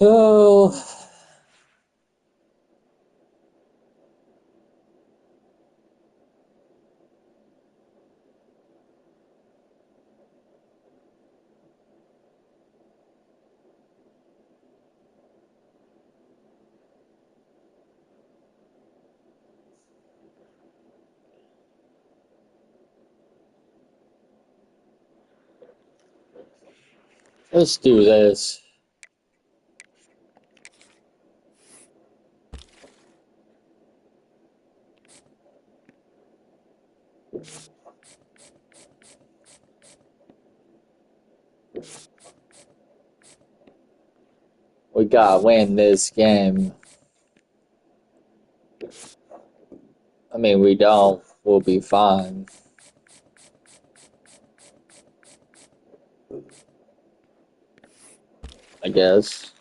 Oh, let's do this. We gotta win this game. I mean, we don't, we'll be fine. I guess.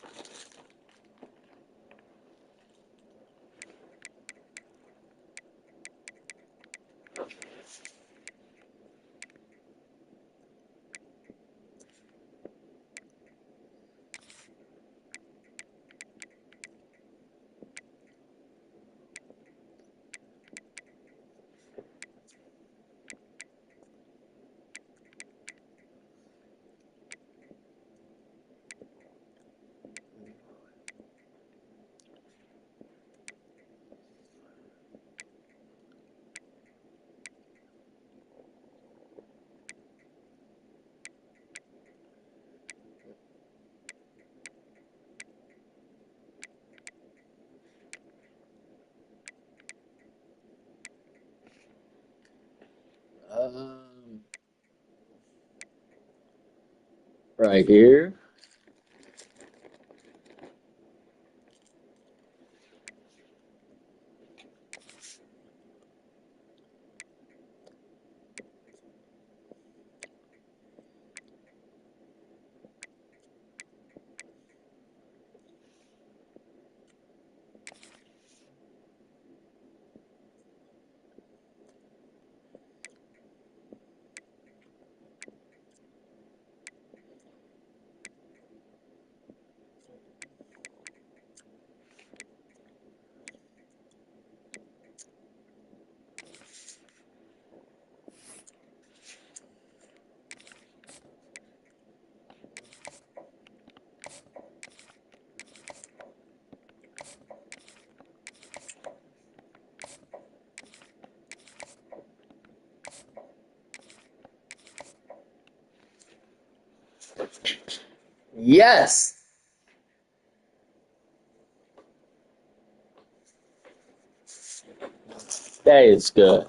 Right here. Yes! That is good.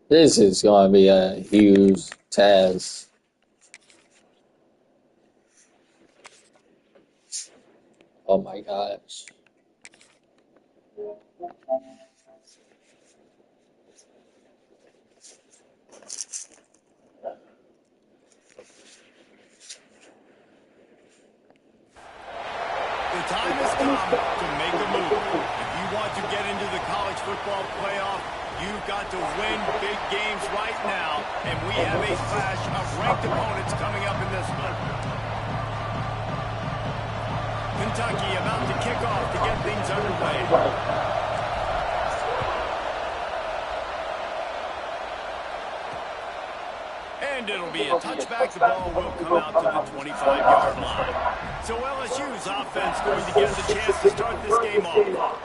This is going to be a huge test. Oh my gosh. The time has come to make a move. If you want to get into the college football playoff, you've got to win big games right now, and we have a clash of ranked opponents coming up in this one. Kentucky about to kick off to get things underway. And it'll be a touchback. The ball will come out to the 25-yard line. So LSU's offense going to get the chance to start this game off.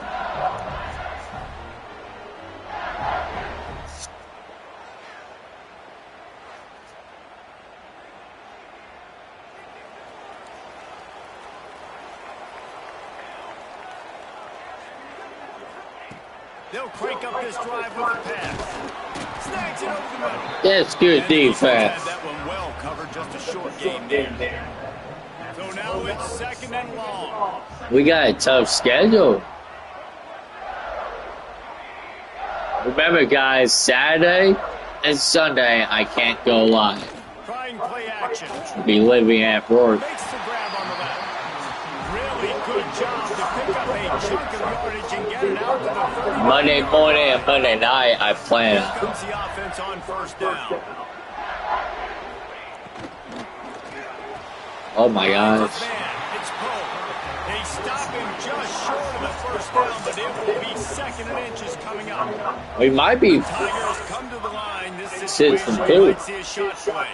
They'll crank up this drive with a pass. Snags it over the middle. That's good And the defense defense. had that one well covered, just a short game there. So now it's second and long. We got a tough schedule. Remember, guys, Saturday and Sunday, I can't go live. Trying play action. Be living at work. Makes the grab on the left. Really good job to pick up a chunk of yardage and get it out to the 30. Monday morning and Monday night, I plan Here on. comes the offense on first down. Oh my gosh. It's Poe. They stop him just short of the first down, but it will be second and inches coming up. We might be Tigers come to the line. This Six situation and we two. might see a shot play.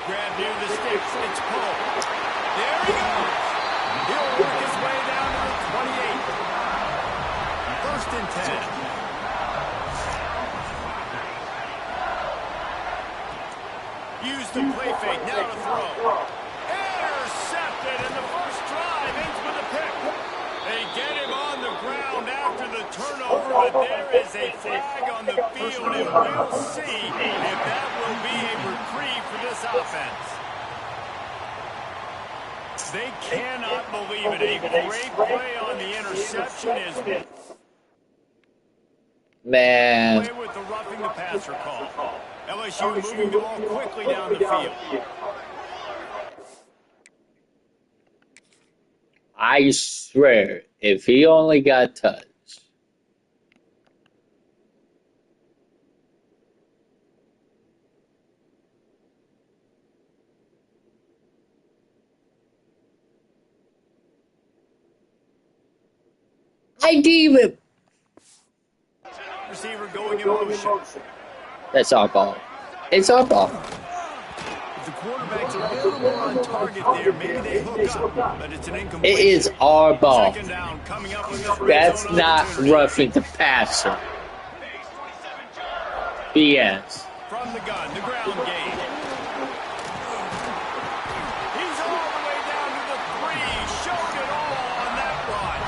Grab near the sticks. It's Poe. There he goes. He'll work his way down to the 28. First and 10. Use the play fake. Now to throw. Intercepted, and the first drive ends with a pick. They get him on the ground after the turnover, but there is a flag on the field, and we'll see if that will be a reprieve for this offense. They cannot believe it. A great play on the interception is man. play with the roughing the passer call. LSU moving the ball quickly down the field. I swear, if he only got touched. I didn't even. Receiver going in motion. That's our ball. It's our ball. If the quarterback's a little more on target there, maybe they hook up, but it's an incomplete. It is our ball. Second down coming up with this red That's zone not opportunity. roughing the passer. BS. From the gun, the ground game. He's all the way down to the 3. Showed it all on that run.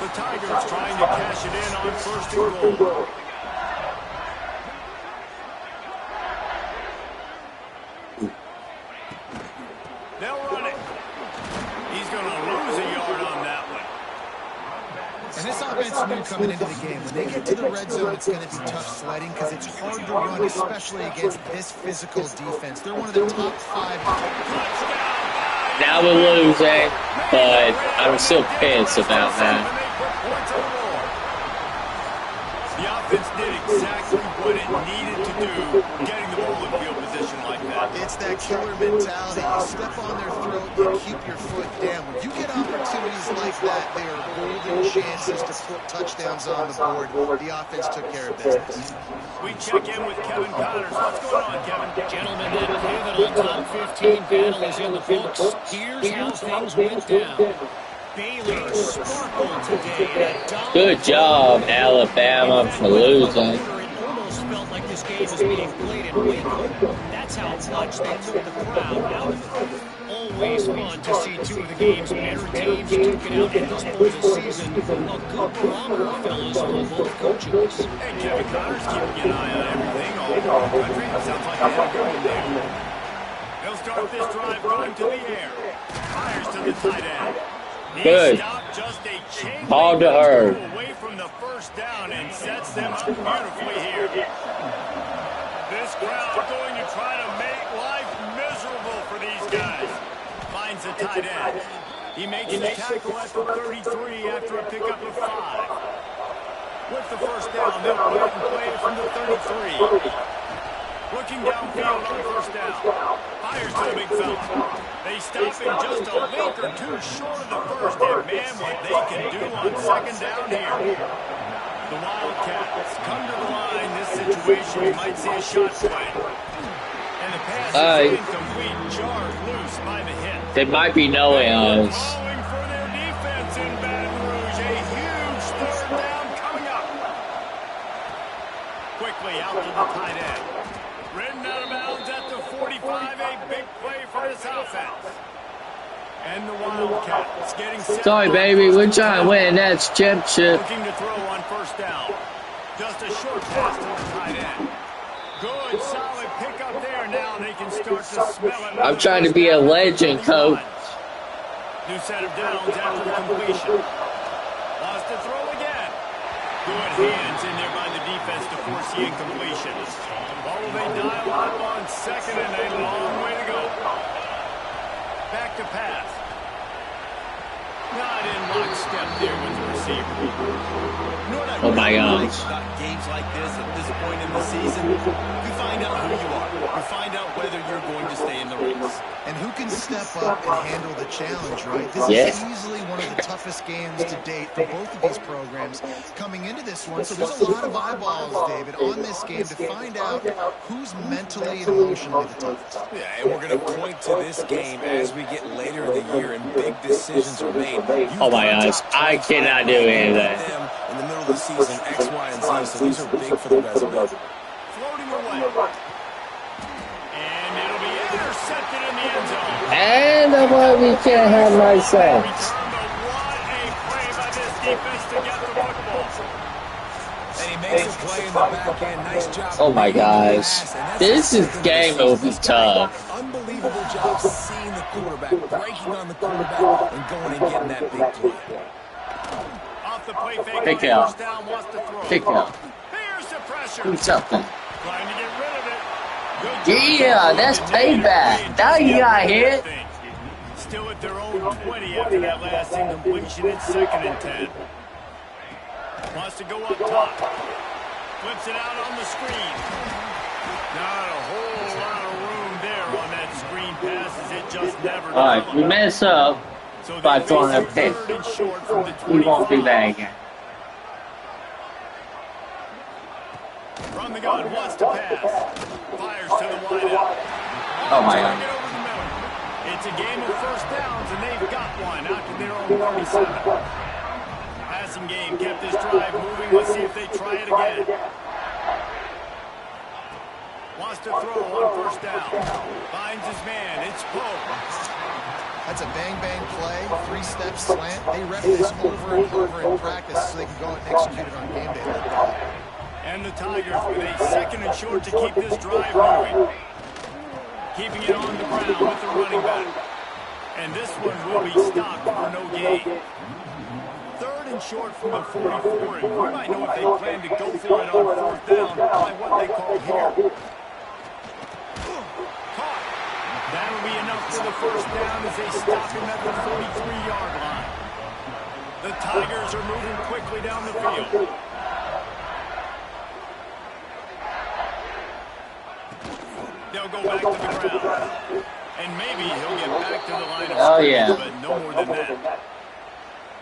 The Tigers trying to cash it in on first and goal. They'll run it. He's going to lose a yard on that one. And this offense knew coming into the game, when they get to the red zone, it's going to be tough sledding because it's hard to run, especially against this physical defense. They're one of the top 5. Now we're losing, but I'm still pissed about that. The offense did exactly what it needed to do, getting the ball in field position like that. It's that killer mentality. You step on their throat, you keep your foot down. When you get opportunities like that, they are golden chances to put touchdowns on the board. The offense took care of business. We check in with Kevin Connors. What's going on, Kevin? Gentlemen, that pivotal top 15 battle is in the books. Here's how things went down. Baylor sparkled today. Good job, Alabama, for losing. It almost felt like this game was being played in Waco. That's how much they took the crowd out of it. Always fun to see two of the game's better teams duke it out at this point of the season. A good barometer, fellas, for both coaches. Hey, Kevin Connors keeping an eye on everything all over the country. It sounds like they had a good one there. They'll start this drive going to the air. Fires to the tight end. Good. He stopped just a chain Ball to her. away from the first down and sets them up beautifully here. This crowd going to try to make life miserable for these guys. Finds the tight end. He makes the tackle at the 33 after a pickup of 5. With the first down, they'll put it in play from the 33. Looking downfield on first down. Fires to the big fella. They stop him just a link or two short of the first. And man, what they can do on second down here. The Wildcats come to the line. This situation, you might see a shot play. And the pass is incomplete. Jarred loose by the hit. They might be knowing us. Calling for their defense in Baton Rouge. A huge third down coming up. Quickly out to the tight end. Ridden out of bounds at the 45, a big play for this offense. And the Wildcats getting set. Sorry, baby. We're trying to win that championship. Looking to throw on first down. Just a short pass to the tight end. Good, solid pickup there. Now they can start to smell it. I'm trying to be a legend, coach. New set of downs after the completion. Wants to throw again. Good hands in there by the defense to force the incompletion. Oh, they dial up on second and a long way to go. Back to pass. Not in lockstep there with the receiver. You know what I Oh my really gosh. like about games like this at this point in the season? You find out who you are. You find out whether you're going to stay in the race. And who can step up and handle the challenge, right? This Yes. is easily one of the toughest games to date for both of these programs coming into this one. So there's a lot of eyeballs, David, on this game to find out who's mentally and emotionally the toughest. Yeah, and we're going to point to this game as we get later in the year and big decisions are made. Oh my gosh, I cannot do any of that. Them in the middle of the season, X, Y, and Z, so these are big for the resume. Floating away. And it'll be intercepted in the end zone. And the one we can't have myself. What a play by this defense to get the football. And he makes a play in the back end. Nice job. Oh my gosh. This is game will be tough. Unbelievable job seeing the quarterback, breaking on the quarterback, and going and getting that big play. Off the play fake. Pick it up. First down, wants to throw. Pick it up. Here's the pressure. Do something. Trying to get rid of it. Good Yeah, job. that's payback. Now you got hit. Still at their own 20 after that last incompletion. It's 2nd and 10. Wants to go up top. Flips it out on the screen. Not a whole lot of room there on that screen passes. It just never All right, we developed. mess up So by they throwing face a pick. 3rd and short from the We won't do 25. that again. From the gun, wants to pass. Fires to the wideout. Oh my Target god. over the middle. It's a game of first downs, and they've got one out to their own 37. Passing game kept this drive moving. Let's see if they try it again. Wants to throw on first down. Finds his man. It's Poe. That's a bang-bang play, 3-step slant. They rep this over and over in practice so they can go out and execute it on game day like that. And the Tigers with a 2nd and short to keep this drive moving. Keeping it on the ground with the running back. And this one will be stopped for no gain. 3rd and short from the 44. And we might know if they plan to go for it on 4th down by what they call here. Caught. That'll be enough for the first down as they stop him at the 43-yard line. The Tigers are moving quickly down the field. They'll go back to the ground. And maybe he'll get back to the line of scrimmage, but no more than that.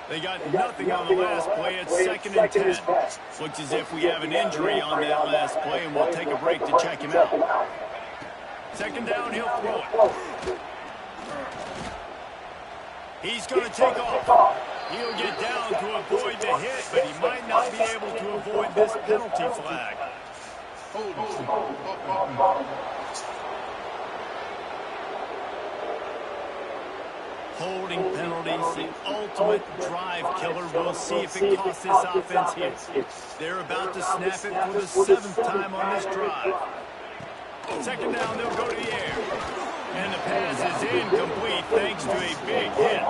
They got nothing on the last play. It's 2nd and 10. Looks as if we have an injury on that last play, and we'll take a break to check him out. 2nd down, he'll throw it. He's going to take off. He'll get down to avoid the hit, but he might not be able to avoid this penalty flag. Holding penalties, the ultimate drive killer. We'll see if it costs this offense here. They're about to snap it for the 7th time on this drive. 2nd down, they'll go to the air. And the pass is incomplete thanks to a big hit.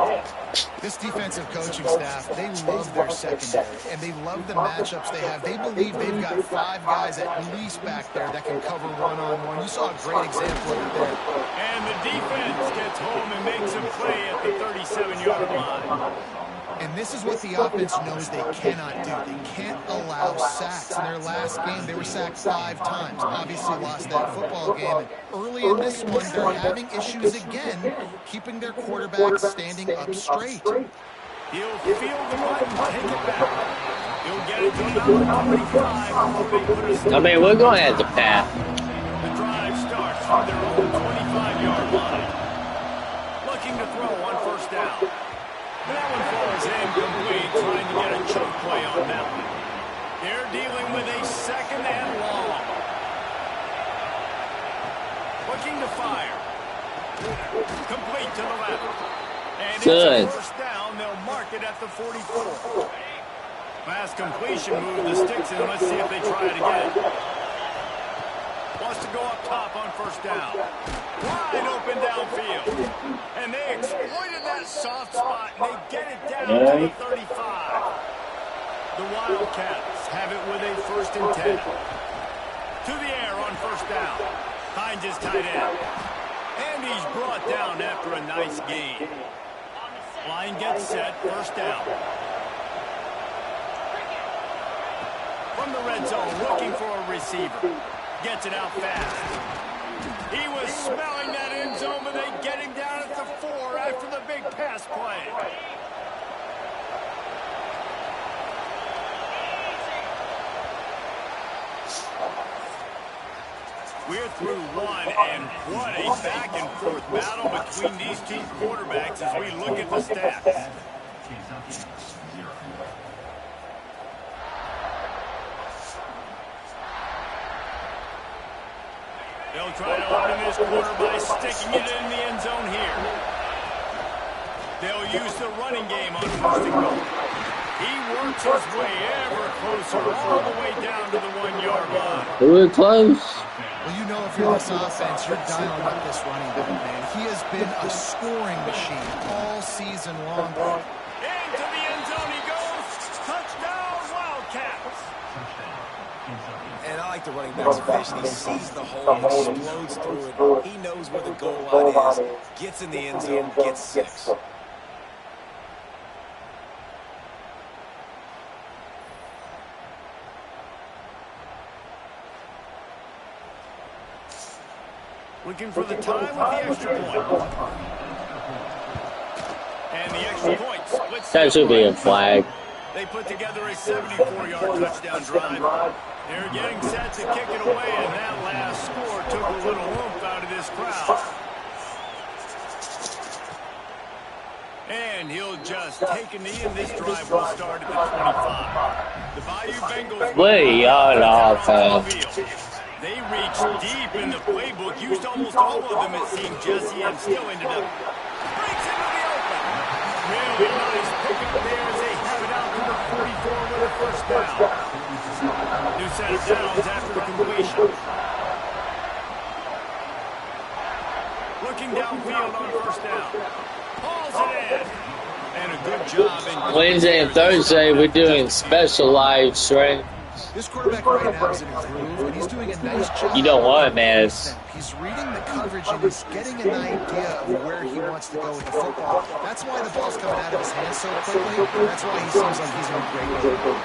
This defensive coaching staff, they love their secondary, and they love the matchups they have. They believe they've got 5 guys at least back there that can cover one-on-one. You saw a great example of it there. And the defense gets home and makes a play at the 37-yard line. And this is what the offense knows they cannot do. They can't allow sacks. In their last game, they were sacked 5 times. Obviously lost that football game. And early in this one, they're having issues again, keeping their quarterback standing up straight. He'll feel the button, take it back. He'll get it to about 25. I mean, we're going to have to pass. The drive starts from their own 25-yard line. Looking to throw on first down. That one falls incomplete, trying to get a choke play on that one. They're dealing with a 2nd and long. Looking to fire. Complete to the left. And Good. it's a first down. They'll mark it at the 44. Pass completion move the sticks in. Let's see if they try it again. Wants to go up top on first down. Wide open downfield. And they exploited that soft spot, and they get it down to the 35. The Wildcats have it with a 1st and 10. To the air on first down. Finds his tight end. And he's brought down after a nice gain. Line gets set, first down. From the red zone, looking for a receiver. Gets it out fast. He was smelling that end zone, but they get him down at the 4 after the big pass play. We're through one, and what a back-and-forth battle between these two quarterbacks as we look at the stats. They'll try to open this quarter by sticking it in the end zone here. They'll use the running game on 1st and goal. He works his way ever closer, all the way down to the 1-yard line. We're close. Well, you know if you're this offense, you're dialing up this running back, man. He has been a scoring machine all season long. Into the end zone he goes. Touchdown, Wildcats. And I like the running back's vision. He sees the hole, explodes through it. He knows where the goal line is, gets in the end zone, gets 6. Looking for the time with the extra point. And the extra point splits. That should be a flag. They put together a 74-yard touchdown drive. They're getting set to kick it away, and that last score took a little oomph out of this crowd. And he'll just take a knee, and this drive will start at the 25. The Bayou Bengals Way on offense. They reached deep in the playbook, used almost all of them, it seemed, Jesse, and still ended up breaks into the open. Really nice pickup there as they have it out to the 44 with a first down. New set of downs after the completion. Looking downfield on first down. Hauls it in. And a good job. Wednesday and Thursday, we're doing specialized strength. This quarterback right now is in a groove, and he's doing a nice job. You know what, man? He's reading the coverage, and he's getting an idea of where he wants to go with the football. That's why the ball's coming out of his hands so quickly. That's why he seems like he's in a great game.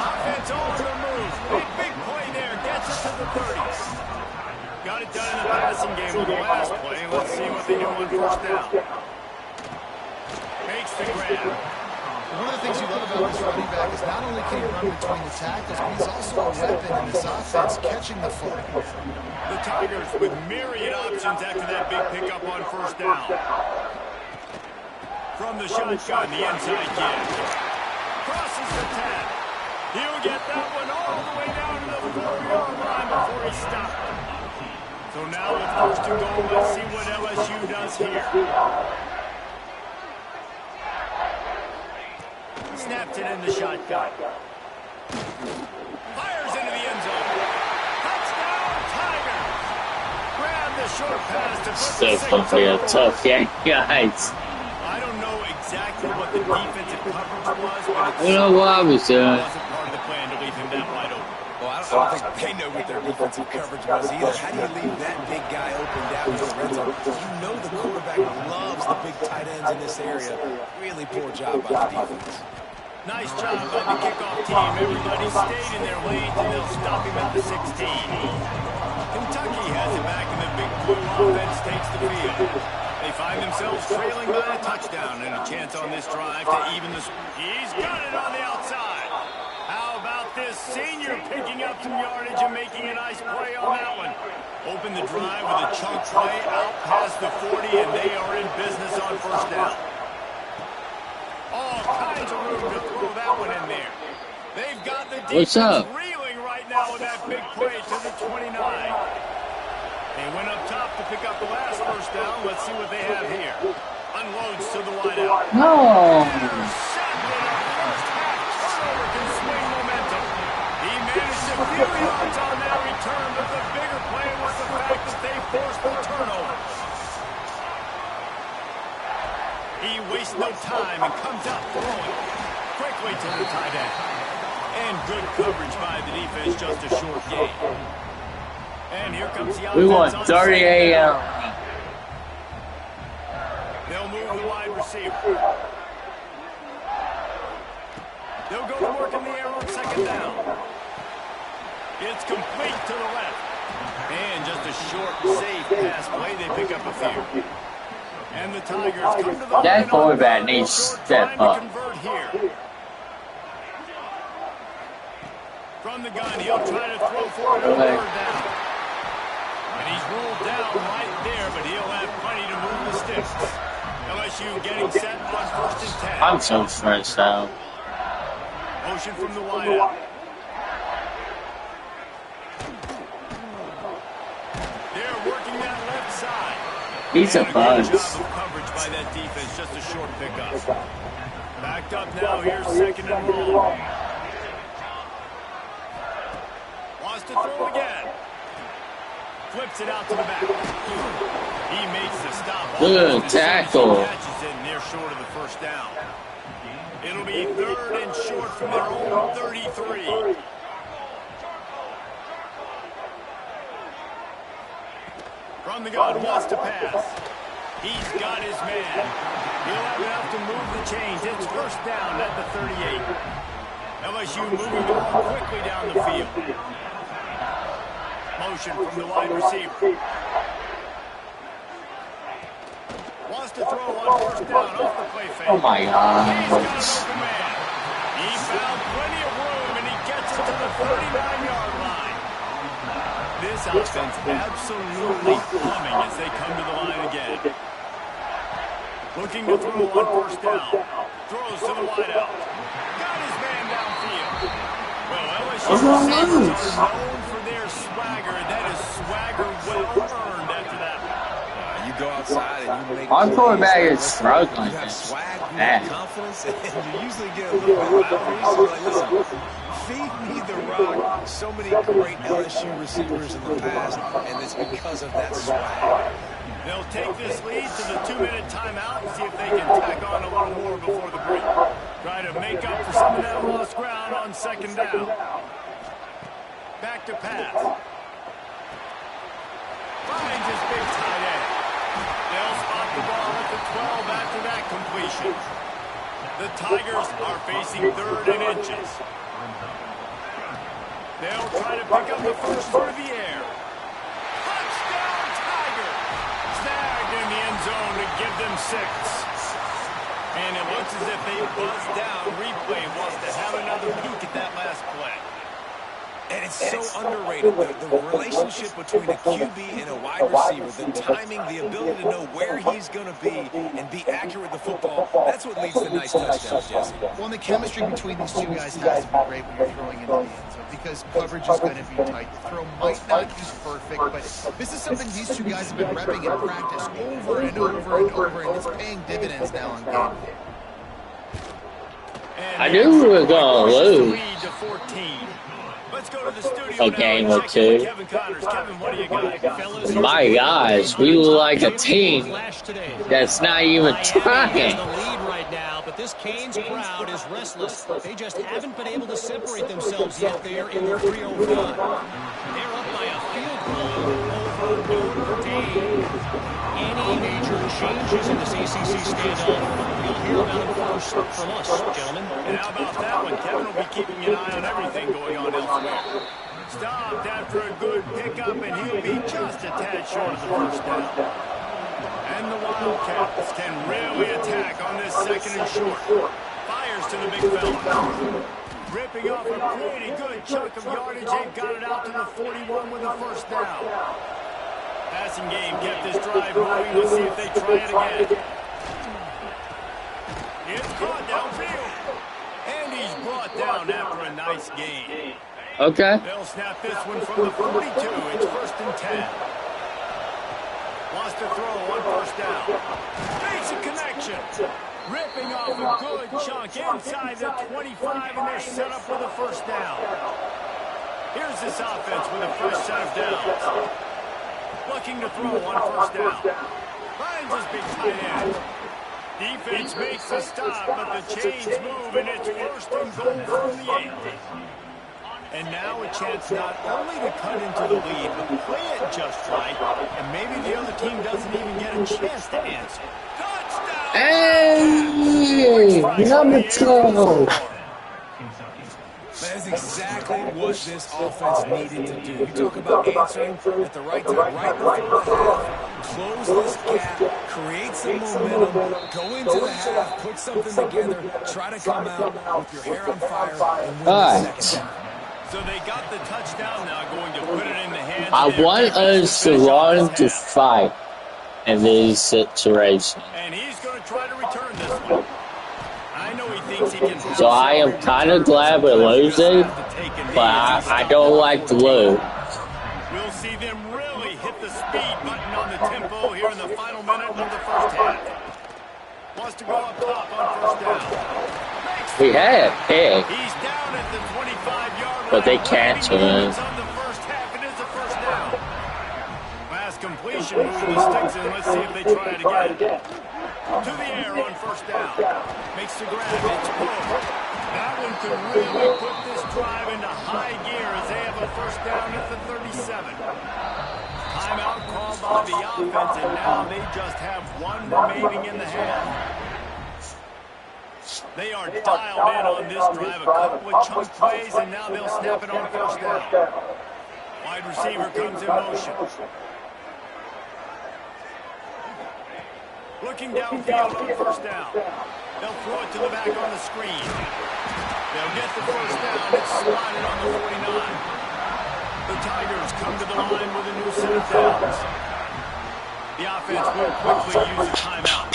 Offense on the move. Big play there. Gets it to the 30s. Got it done in the passing game with the last play. Let's see what they do on first down. Makes the grab. One of the things you love about this running back is not only can he run between the tackles, but he's also a weapon in this offense, catching the football. The Tigers with myriad options after that big pickup on first down. From the shotgun, the inside kid. Crosses the 10. He'll get that one all the way down to the 4-yard line before he stopped. So now with 1st and goal, let's see what LSU does here. Snaps it in the shotgun. Fires into the end zone. Touchdown, Tigers! Grab the short pass to put the 6 So be a tough game, guys. I don't know exactly what the defensive coverage was, but You know what I was doing? it wasn't part of the plan to leave him that wide open. Well, I don't think they know what their defensive coverage was either. How do you leave that big guy open down in the red zone? You know the quarterback loves the big tight ends in this area. Really poor job by the defense. Nice job by the kickoff team. Everybody stayed in their lanes, and they'll stop him at the 16. Kentucky has it back, and the big blue offense takes the field. They find themselves trailing by a touchdown and a chance on this drive to even the... He's got it on the outside. How about this senior picking up some yardage and making a nice play on that one? Open the drive with a chunk play out past the 40, and they are in business on first down. All kinds of room to throw that one in there. They've got the defense reeling right now with that big play to the 29. They went up top to pick up the last first down. Let's see what they have here. A Unloads to the wideout. No. Shackling a first half turnover can swing momentum. He managed a few yards on that return, but the bigger play was the fact that they forced the turnover. He wastes no time and comes out throwing quickly to the tight end. And good coverage by the defense, just a short gain. And here comes the offense. We want 30 a.m. They'll move the wide receiver. They'll go to work in the air on second down. It's complete to the left. And just a short, safe pass play. They pick up a few. And the Tigers come to the That quarterback needs to step up. Here. From the gun, he'll try to throw for it on third down. And he's rolled down right there, but he'll have plenty to move the sticks. LSU getting set on first and 10. I'm so stressed out. Motion from the wideout. They're working that left side. He's a buzz. Good job of coverage by that defense, just a short pickup. Backed up now, here's second and long. Wants to throw again. Flips it out to the back. He makes the stop. Good tackle. Catches it near short of the first down. It'll be third and short from their own 33. From the gun, wants to pass. He's got his man. He'll have enough to move the chains. It's first down at the 38. LSU moving the ball quickly down the field. Motion from the wide receiver. Wants to throw on first down off the play fake. Oh my God. He's got an open man. He found plenty of room and he gets it to the 39-yard line. This offense absolutely humming as they come to the line again. Looking to throw on first down. Throws to the wideout. Got his man downfield. Well, LSU receivers are known for their swagger. That is swagger well earned after that. You go outside and you make Our quarterback is struggling. You have swag, you Bad. have confidence, and you usually get a little bit of boundaries. So like, listen, feed me the rock. So many great LSU receivers in the past, and it's because of that swag. They'll take this lead to the 2-minute timeout and see if they can tack on a little more before the break. Try to make up for some of that lost ground on second down. Back to pass. Finds his big tight end. They'll spot the ball at the 12 after that completion. The Tigers are facing third and inches. They'll try to pick up the first through the air. Touchdown, Tiger! Snagged in the end zone to give them 6. And it looks as if they buzzed down. Replay wants to have another peek at that last play. And it's so underrated. The relationship between a QB and a wide receiver, the timing, the ability to know where he's going to be and be accurate with the football, that's what leads to nice touchdowns, Jesse. Well, and the chemistry between these two guys has to be great when you're throwing into the end zone because coverage is going to be tight. The throw might not be perfect, but this is something these two guys have been repping in practice over and over and over, and it's paying dividends now on game day. I knew we were going to lose. Let's go to the studio A game or two. Kevin Connors. Kevin, what do you got? Fellas, My gosh, we look like a team that's not even trying. The lead right now, but this Canes crowd is restless. They just haven't been able to separate themselves yet there in the 305. They're up by a field goal over Notre Dame. Any major changes in this ACC standoff, we'll hear about them first from us, gentlemen. And how about that one? Kevin will be keeping an eye on everything going on elsewhere. Stopped after a good pickup, and he'll be just a tad short of the first down. And the Wildcats can really attack on this second and short. Fires to the big fella. Ripping off a pretty good chunk of yardage. They've got it out to the 41 with a first down. Passing game kept this drive moving. Let's see if they try it again. It's caught downfield. And he's brought down after a nice gain. Okay. They'll snap this one from the 42. It's first and 10. Wants to throw on first down. Makes a connection. Ripping off a good chunk inside the 25, and they're set up for the first down. Here's this offense with a fresh set of downs. Looking to throw on first down. Finds his big tight end. Defense makes the stop, but the chains move, and it's first and goal from the 8. And now a chance not only to cut into the lead, but play it just right, and maybe the other team doesn't even get a chance to answer. Touchdown! Hey, number 2. That is exactly what this offense needed to do. You talk about answering at the right time, right before the half, close this gap, create some momentum, go into the half, put something together, try to come out with your hair on fire, and win the second half. So they got the touchdown now, going to put it in the hands I of their want defense us to learn to fight in these situations. And he's going to try to return this one. I know he thinks he can. So I am kind of glad we're losing, but I don't like to lose. We'll see them really hit the speed button on the tempo here in the final minute of the first half. Wants to go up top on first down. We had a pick, He's down at the 25-yard line. but they cancel it. On the first half, it is a first down. Last completion, moving the sticks in. Let's see if they try it again. To the air on first down. Makes the grab. It's close. That one could really put this drive into high gear as they have a first down at the 37. Timeout called by the offense, and now they just have one remaining in the half. They are dialed in on this drive. A couple of chunk plays, and now they'll snap it on first down. Wide receiver comes in motion. Looking downfield on first down. They'll throw it to the back on the screen. They'll get the first down. It's slotted on the 49. The Tigers come to the line with a new set of downs. The offense will quickly use a timeout.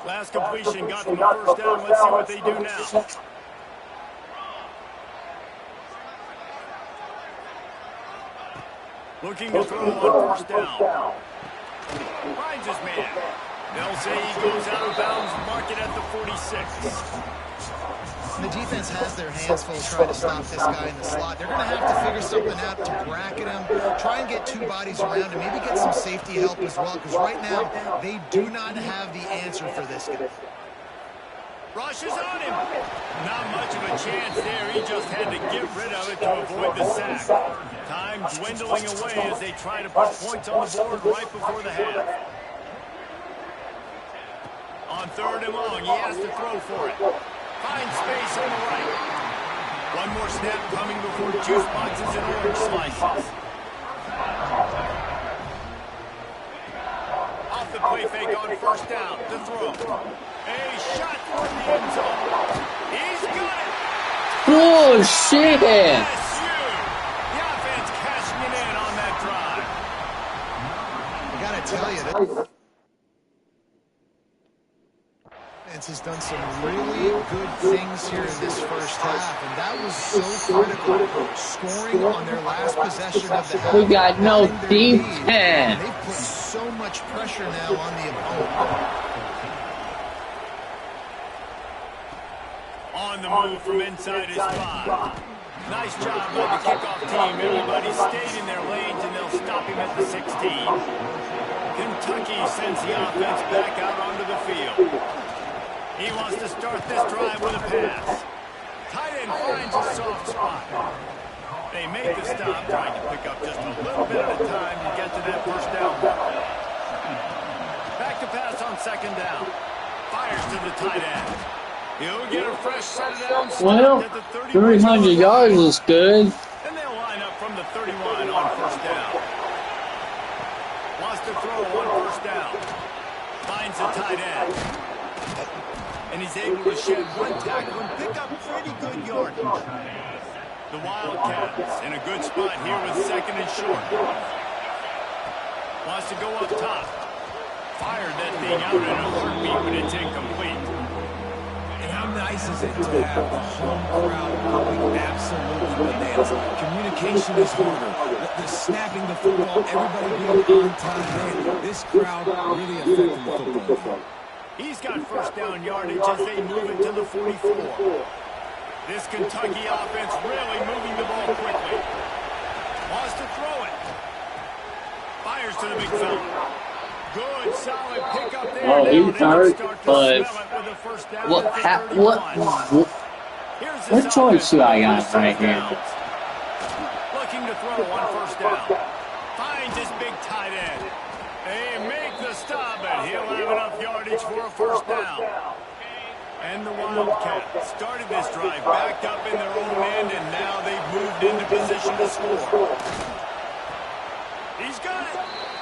Last completion got them a first down. Let's see what they do now. Looking to throw on first down. Finds his man. They'll say he goes out of bounds, mark it at the 46. The defense has their hands full trying to stop this guy in the slot. They're going to have to figure something out to bracket him, try and get two bodies around him, maybe get some safety help as well, because right now they do not have the answer for this guy. Rushes on him. Not much of a chance there. He just had to get rid of it to avoid the sack. Time dwindling away as they try to put points on the board right before the half. On third and long, he has to throw for it. Finds space on the right. One more snap coming before juice boxes and orange slices. Off the play fake on first down to throw. A shot for the end zone. He's got it. Oh, shit. LSU. The offense cashing it in on that drive. I got to tell you, that has done some really good things here in this first half, and that was so critical. Scoring on their last possession of the half. We got no defense. They put so much pressure now on the opponent. On the move from inside his 5. Nice job by the kickoff team. Everybody stayed in their lanes, and they'll stop him at the 16. Kentucky sends the offense back out onto the field. He wants to start this drive with a pass. Tight end finds a soft spot. They make the stop, trying to pick up just a little bit at a time to get to that first down. Back to pass on second down. Fires to the tight end. He'll get a fresh set of downs. Well, 300 yards is good. And they'll line up from the 31 on first down. Wants to throw on first down. Finds the tight end. And he's able to shed one tackle and pick up pretty good yardage. The Wildcats in a good spot here with second and short. Wants to go up top. Fired that thing out in a heartbeat, but it's incomplete. And how How nice is it to have the home crowd going absolutely bananas? Communication is harder. The snapping the football, everybody being on time, man, this crowd really affecting the football game. He's got first down yardage as they move it to the 44. This Kentucky offense really moving the ball quickly. Wants to throw it. Fires to the big fella. Good, solid pickup there. Oh, he's hurt, but what choice do I got right here? Looking to throw on first down. Finds his big tight end. They make the stop, and he'll have enough yardage for a first down. And the Wildcats started this drive backed up in their own end, and now they've moved into position to score. He's got it.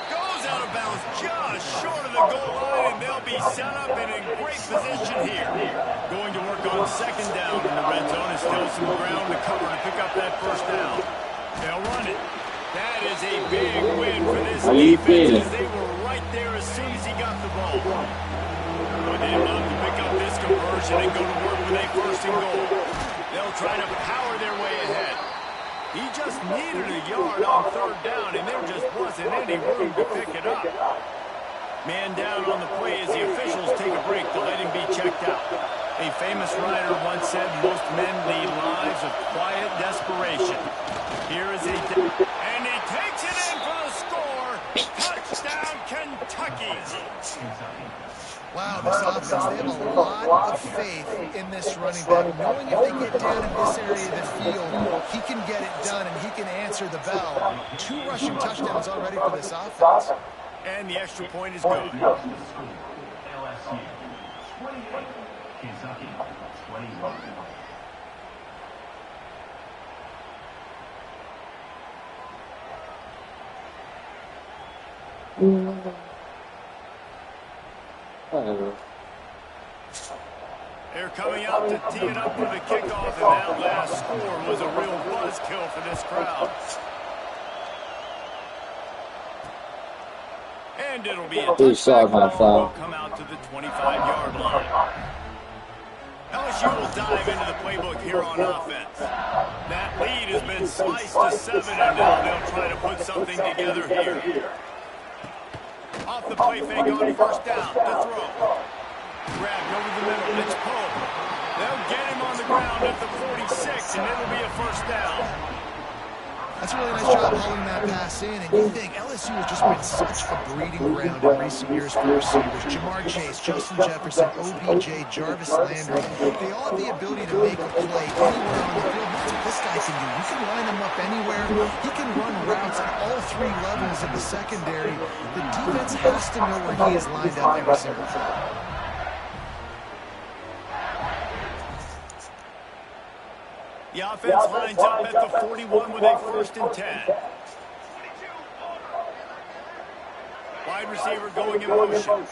Goes out of bounds just short of the goal line, and they'll be set up and in great position here. Going to work on second down in the red zone, and still some ground to cover to pick up that first down. They'll run it. That is a big win for this defense, as they were right there as soon as he got the ball. But they'd love to pick up this conversion and go to work with a first and goal. They'll try to power their way ahead. He just needed a yard on third down, and there just wasn't any room to pick it up. Man down on the play as the officials take a break to let him be checked out. A famous writer once said, most men lead lives of quiet desperation. Here is and he takes it in for the score. Touchdown, Kentucky. Wow, this offense, they have a lot of faith in this running back. Knowing if they get down in this area of the field, he can get it done and he can answer the bell. 2 rushing touchdowns already for this offense. And the extra point is good. LSU 28, Kentucky 21. They're coming out to tee it up for the kickoff, and that last score was a real buzzkill for this crowd. And it'll be a touchback will come out to the 25-yard line. LSU will dive into the playbook here on offense. That lead has been sliced to 7, and now they'll try to put something together here. Off the play fake on first down to throw. Grabbed over the middle. It's Pope. They'll get him on the ground at the 46, and it'll be a first down. That's a really nice job holding that pass in. And you think LSU has just been such a breeding ground in recent years for receivers. Jamar Chase, Justin Jefferson, OBJ, Jarvis Landry. They all have the ability to make a play anywhere on the field. That's what this guy can do. You can line him up anywhere. He can run routes at all 3 levels of the secondary. The defense has to know where he is lined up every single time. The offense lines up at the 41 with a first and 10. Wide receiver going in motion.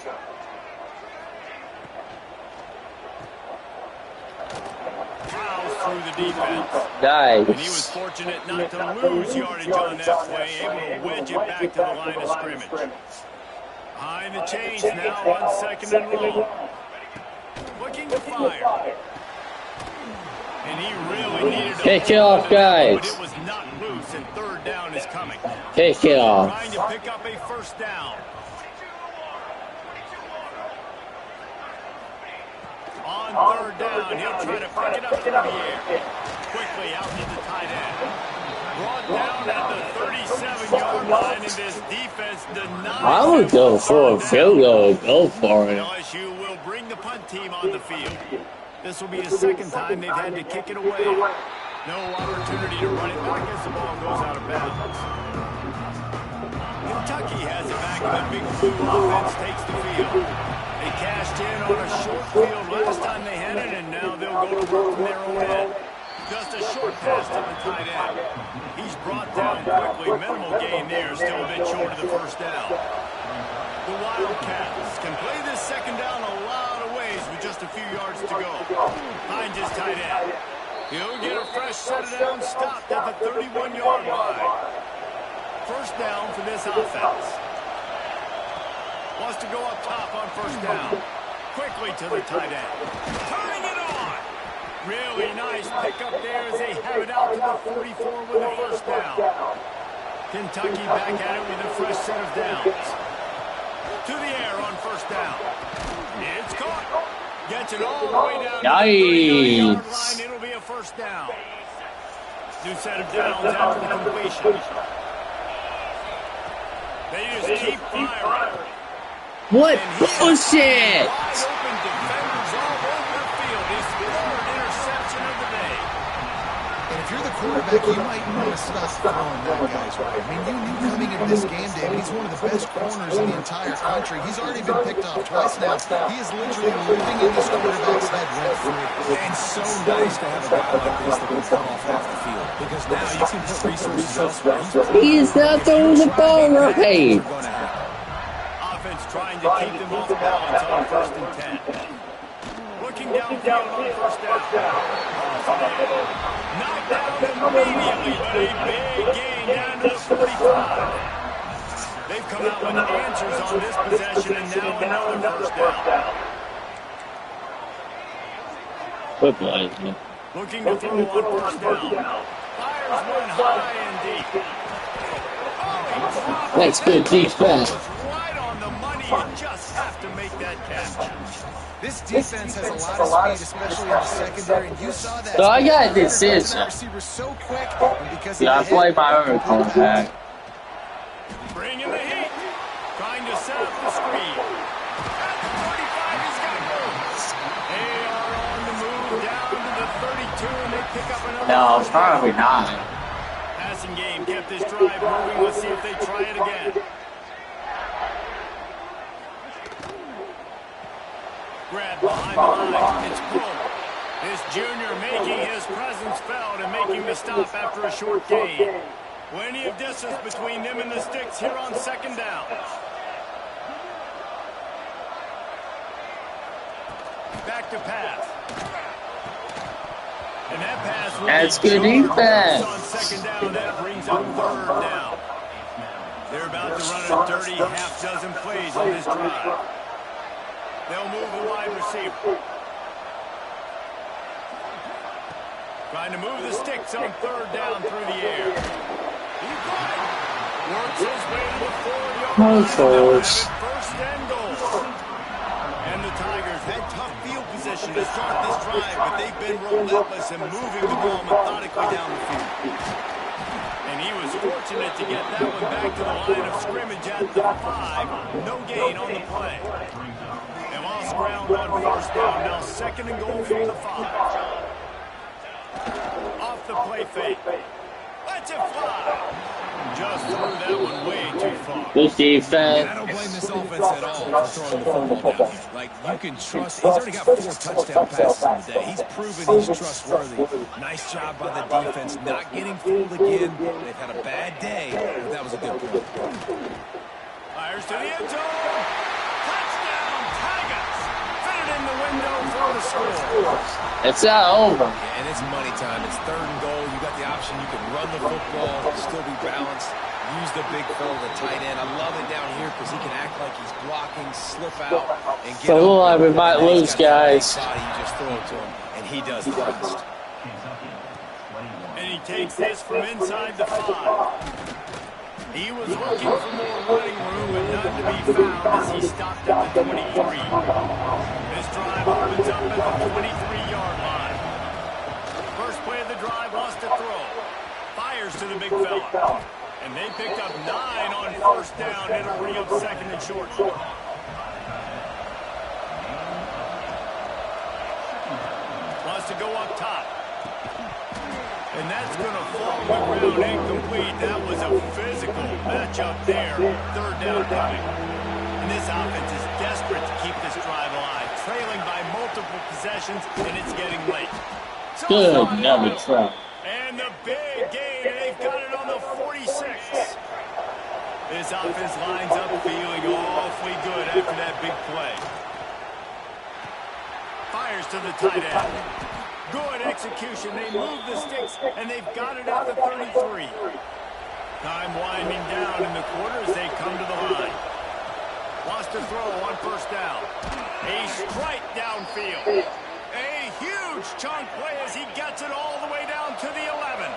Fouls through the defense. Nice. And he was fortunate not to lose yardage on that play, able to wedge it back to the line of scrimmage. Behind the chains now on second and long. Looking to fire. And he really needed to kick it off, guys. But it was not loose, and third down is coming. Kick it off. Trying to pick up a first down. On third down, he'll try to pick it up through the air. Quickly out to the tight end. Brought down at the 37-yard line, and this defense denies. I would go for a field goal. Go for it. LSU will bring the punt team on the field. This will be the second time they've had to kick it away. No opportunity to run it back as the ball goes out of bounds. Kentucky has it back, and the big blue offense takes the field. They cashed in on a short field last time they had it, and now they'll go to work from their own end. Just a short pass to the tight end. He's brought down quickly. Minimal gain there, still a bit short of the first down. The Wildcats can play this second down a lot of ways with just a few yards to go. Finds his tight end. He'll get a fresh set of down stopped at the 31-yard line. First down for this offense. Wants to go up top on first down. Quickly to the tight end. Turning it on. Really nice pickup there as they have it out to the 44 with a first down. Kentucky back at it with a fresh set of downs. To the air on first down. It's caught. Gets it all the way down to the 30-yard line. It'll be a first down. New set of downs after the completion. They just keep firing. What bullshit! Wide open defenders all over the field. His third interception of the day. And if you're the quarterback, you might want to stop throwing that guy's way. I mean, you knew coming into this game, David, he's one of the best corners in the entire country. He's already been picked off twice now. He is literally living in this quarterback's head rent free. And so nice to have a guy like this that can come off half the field. Because now you can put resources elsewhere. He is not throwing the ball right. Offense trying to keep them off balance on first and 10. Looking downfield on first down. Knocked down immediately, but a big gain down to the 45. They've come out with answers on this possession, and now another first down. Good play, man. Looking to throw on first down. Fires one high and deep. Oh, That's good defense. right on the money. You just have to make that catch. This defense has a lot of speed, especially in the secondary, and you saw that. So I got a decision. Receiver so quick, and because Yeah, I play my own quarterback. Bringing the heat. Trying to set up the screen. At the 35, he's got it. They are on the move down to the 32, and they pick up another. No, probably not. Passing game kept this drive moving. Let's see if they try it again. Grab behind the line. It's Cole. This junior making his presence felt and making the stop after a short gain. Plenty of distance between them and the sticks here on second down. Back to pass. And that pass will That's be good short. defense. On second down, that brings up third down. They're about to run a dirty half-dozen plays on this drive. They'll move the wide receiver. Trying to move the sticks on third down through the air. He got it. Works his way to the 4-yard line. First and goal. And the Tigers had tough field position to start this drive, but they've been relentless in moving the ball methodically down the field. And he was fortunate to get that one back to the line of scrimmage at the 5. No gain on the play. They lost ground on first down. Now second and goal from the 5. Off the play fake. Let's it fly. Just threw that one way too far. Good defense. I don't blame this offense at all for throwing the football down. Like, you can trust. He's already got 4 touchdown passes in the day. He's proven he's trustworthy. Nice job by the defense not getting fooled again. They've had a bad day, but that was a good play. Fires to the end zone. Touchdown, Tigers. Fit it in the window for the score. It's not over. Yeah, and it's money time. It's third and goal. You got the option. You can run the football, still be balanced. Use the big fella, the tight end. I love it down here because he can act like he's blocking, slip out, and get So up. look like we might Now he's lose, got that big guys. body, you just throw it to him, and he does the rest. And he takes this from inside the 5. He was looking for more running room, but none to be found as he stopped at the 23. This drive opens up at the 23-yard line. First play of the drive, wants to throw. Fires to the big fella. And they picked up 9 on first down. It'll bring up second and short. Wants to go up top. And that's going to fall to the ground incomplete. That was a physical matchup there. Third down coming. And this offense is desperate to keep this drive alive. Trailing by multiple possessions, and it's getting late. Good number 12. And the big gain, and they've got it on the 46. This offense lines up feeling awfully good after that big play. Fires to the tight end. Good execution. They move the sticks, and they've got it at the 33. Time winding down in the quarter as they come to the line. Wants to throw on first down. A strike downfield. A huge chunk play as he gets it all the way down to the 11.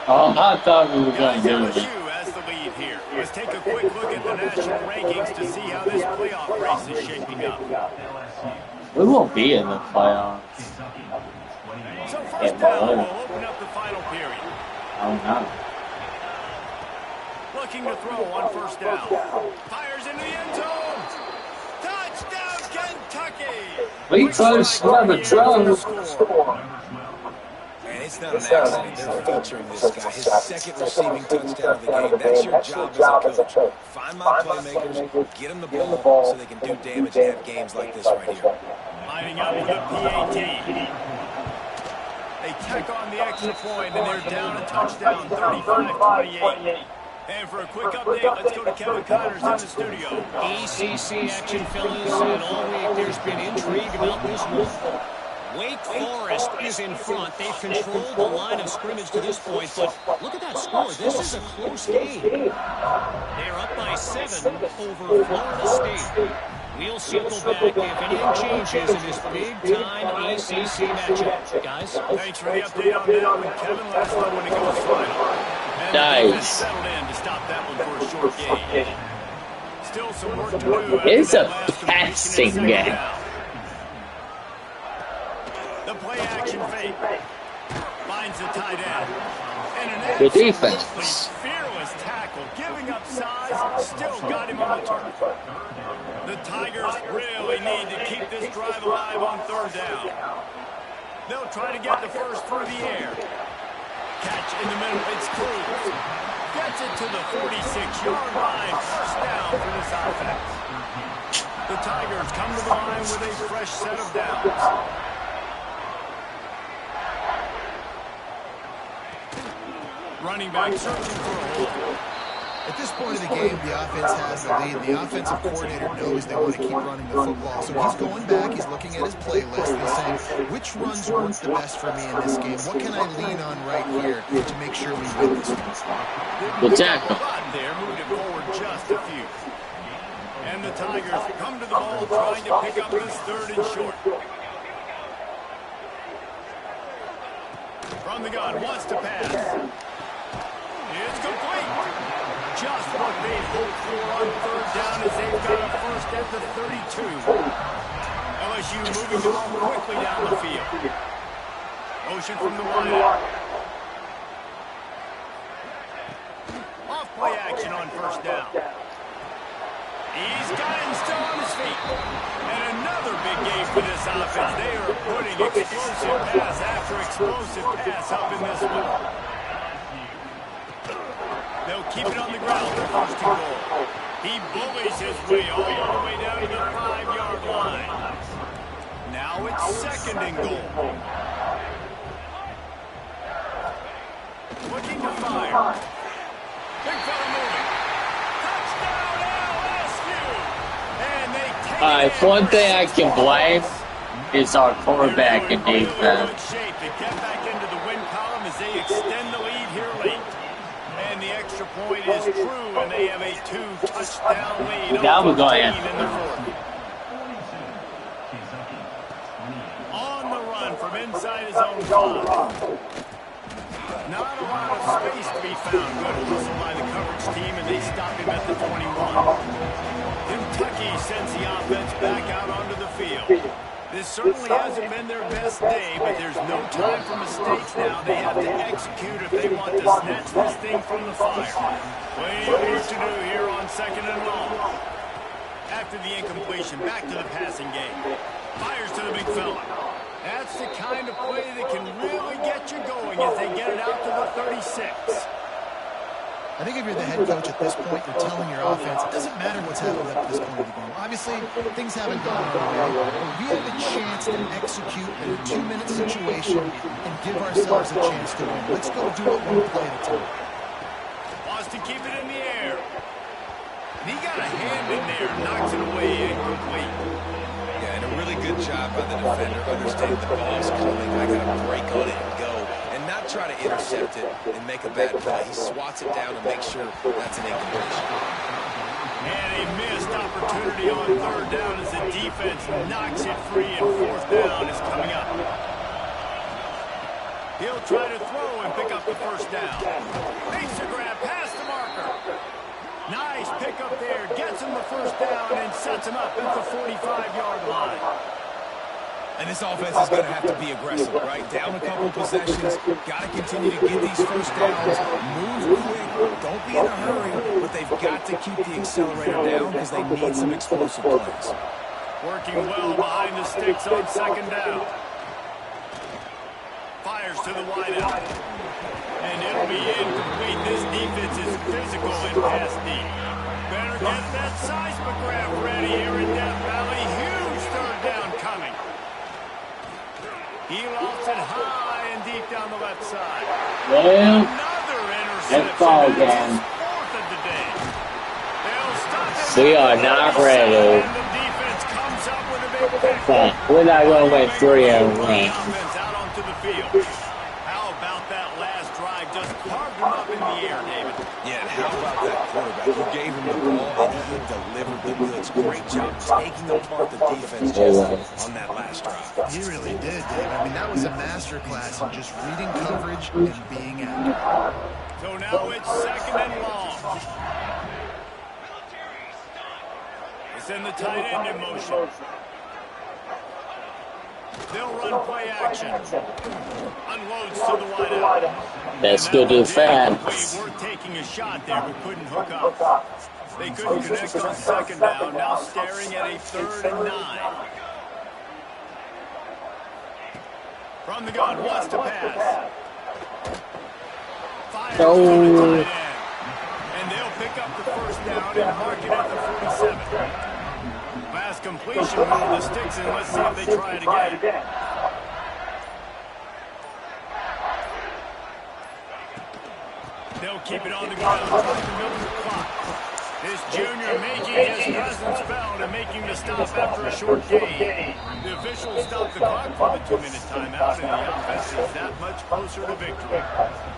Oh, I thought we were going Guys, to do LSU it. has the lead here. Let's take a quick look at the national rankings to see how this playoff race is shaping up. We won't be in the playoffs. So first down, we'll open up the final period. Oh, no. Looking to throw on first down. Fires into the end zone. Touchdown, Kentucky! We close on the drone. And it's not an accident. They're featuring this guy. His second receiving touchdown of the game. That's your job as a coach. Find my playmakers, get them the ball so they can do damage and have games like this right here. Lining up with the PAT. They tack on the extra point, and they're down a touchdown, 35-28. And for a quick update, let's go to Kevin Connors in the studio. ACC action, fellas, and all week there's been intrigue about this one. Wake Forest is in front. They've controlled the line of scrimmage to this point, but look at that score. This is a close game. They're up by 7 over Florida State. We'll circle back if anything changes in this big-time ACC matchup. Guys? Thanks for the update on that one, Kevin. Let us know when it goes final. And Nice. settled in to stop that one for a short game. Still some work to do. It's a after that last passing completion in game. second down. The play action fake. Finds the tight end. And an Good absolutely defense. fearless tackle. Giving up size, still got him on the turf. The Tigers really need to keep this drive alive on third down. They'll try to get the first through the air. Catch in the middle. It's Cruz. Gets it to the 46-yard line. First down for this offense. The Tigers come to the line with a fresh set of downs. Running back searching for a hole. At this point of the game, the offense has the lead. The offensive coordinator knows they want to keep running the football. So he's going back, he's looking at his playlist and saying, which runs work the best for me in this game? What can I lean on right here to make sure we win this one? Good tackle. There, moved it forward just a few. And the Tigers come to the ball trying to pick up this third and short. From the gun, wants to pass. It's complete. Just what they hoped for on third down as they've got a first at the 32. LSU moving the ball quickly down the field. Motion from the wideout. Off play action on first down. He's got him still on his feet. And another big game for this offense. They are putting explosive pass after explosive pass up in this one. They'll keep it on the ground for first and goal. He bullies his way all the way down to the 5-yard line. Now it's second and goal. Looking to fire. Big fella moving. Touchdown LSU. And they take Alright, one thing I can blame is our quarterback and Good defense. shape to get back into the win column as they extend the lead here late. And the extra point is true, and they have a 2-touchdown lead. Now we're going in the fourth. On the run from inside his own 5. Not a lot of space to be found. Good hustle by the coverage team, and they stop him at the 21. Kentucky sends the offense back out onto the field. This certainly hasn't been their best day, but there's no time for mistakes now. They have to execute if they want to snatch this thing from the fire. Plenty of work to do here on second and long. After the incompletion, back to the passing game. Fires to the big fella. That's the kind of play that can really get you going as they get it out to the 36. I think if you're the head coach at this point, you're telling your offense, it doesn't matter what's happened up to this point of the game. Obviously, things haven't gone our way. We have a chance to execute in a 2-minute situation and give ourselves a chance to win. Let's go do it one play at a time. Wants to keep it in the air. And he got a hand in there, knocks it away incomplete. Yeah, and a really good job by the defender, understanding the ball's coming. I got to break on it and go. And not try to intercept it and make a bad play. He swats it down and makes sure that's an incompletion. And a missed opportunity on third down as the defense knocks it free, and fourth down is coming up. He'll try to throw and pick up the first down. Makes a grab past the marker. Nice pickup there. Gets him the first down and sets him up at the 45-yard line. And this offense is going to have to be aggressive, right? Down a couple possessions. Got to continue to get these first downs. Move quick. Don't be in a hurry. But they've got to keep the accelerator down because they need some explosive plays. Working well behind the sticks on second down. Fires to the wideout. And it'll be incomplete. This defense is physical and pass deep. Better get that seismograph ready here in Death Valley. Huge third down coming. He lofts it high and deep down the left side. Well, Another interception. that's ball game. Fourth of the day. They'll stop him. We are not ready. And the defense comes up with a big pick. But we're not going to win 3 and 1. Offense out onto the field. How about that last drive? Just carved him up in the air, David. Yeah, and how about that quarterback? You gave him the ball, and he delivered the goods. Great job taking apart the defense just on that last drive. He really did, Dave. I mean, that was a masterclass in just reading coverage and being accurate. So now it's second and long. It's in the tight end in motion. They'll run play action. Unloads to the wideout. That's good defense. We're taking a shot there, but couldn't hook up. They couldn't connect on second down. Now staring at a 3rd and 9. From the gun, wants to pass. Fires to the tight end. And they'll pick up the first down and mark it at the 47. Pass completion with the sticks, and let's see if they try it again. They'll keep it on the ground, trying to milk the clock. This junior making his presence felt and making the stop after a short gain. The officials stopped the clock for the 2-minute timeout, and the offense is that much closer to victory.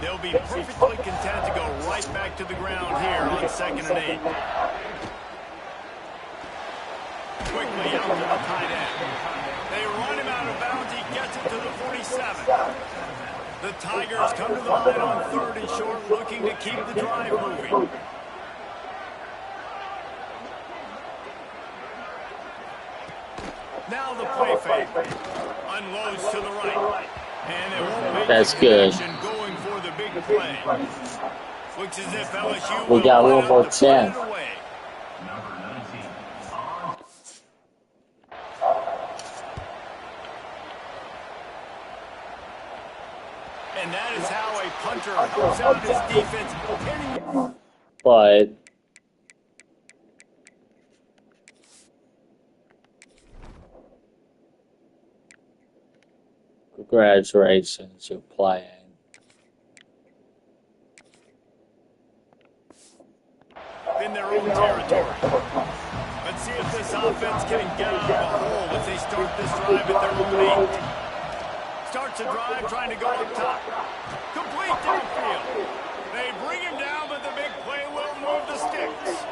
They'll be perfectly content to go right back to the ground here on 2nd and 8. Quickly out to the tight end. They run him out of bounds. He gets it to the 47. The Tigers come to the line on 3rd and short, looking to keep the drive moving. Now the play fake. Unloads to the right. And it won't make That's the good. connection going for the big play. Looks as if LSU We got will one more put it 10. away. Number 19. On. And that is how a punter helps out his defense. But congratulations, you're playing. In their own territory. Let's see if this offense can get out of a hole as they start this drive at their own 8. Starts a drive trying to go up top. Complete downfield. They bring him down, but the big play will move the sticks.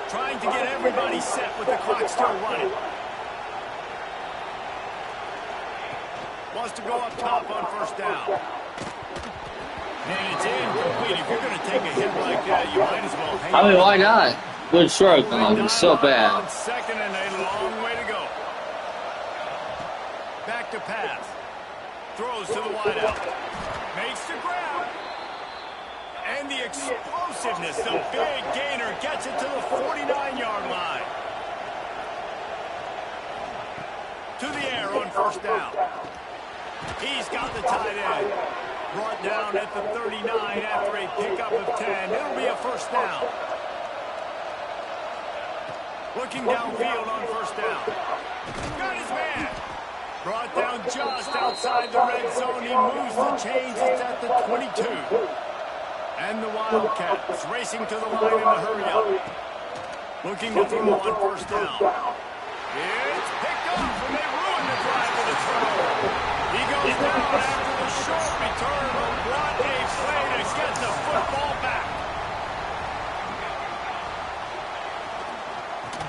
Trying to get everybody set with the clock still running. Wants to go up top on first down. And it's incomplete. If you're going to take a hit like that, you might as well hang I mean, on. why not? Good stroke, man. It's so bad. Second and a long way to go. Back to pass. Throws to the wideout. Makes the grab. And the explosiveness, the big gainer, gets it to the 49-yard line. To the air on first down. He's got the tight end. Brought down at the 39 after a pickup of 10. It'll be a first down. Looking downfield on first down. Got his man. Brought down just outside the red zone. He moves the chains. It's at the 22. And the Wildcats racing to the line in a hurry-up. Looking to throw on first down. It's picked up, and they ruin the drive with a throw. He goes down after the short return, but what a play to get the football back.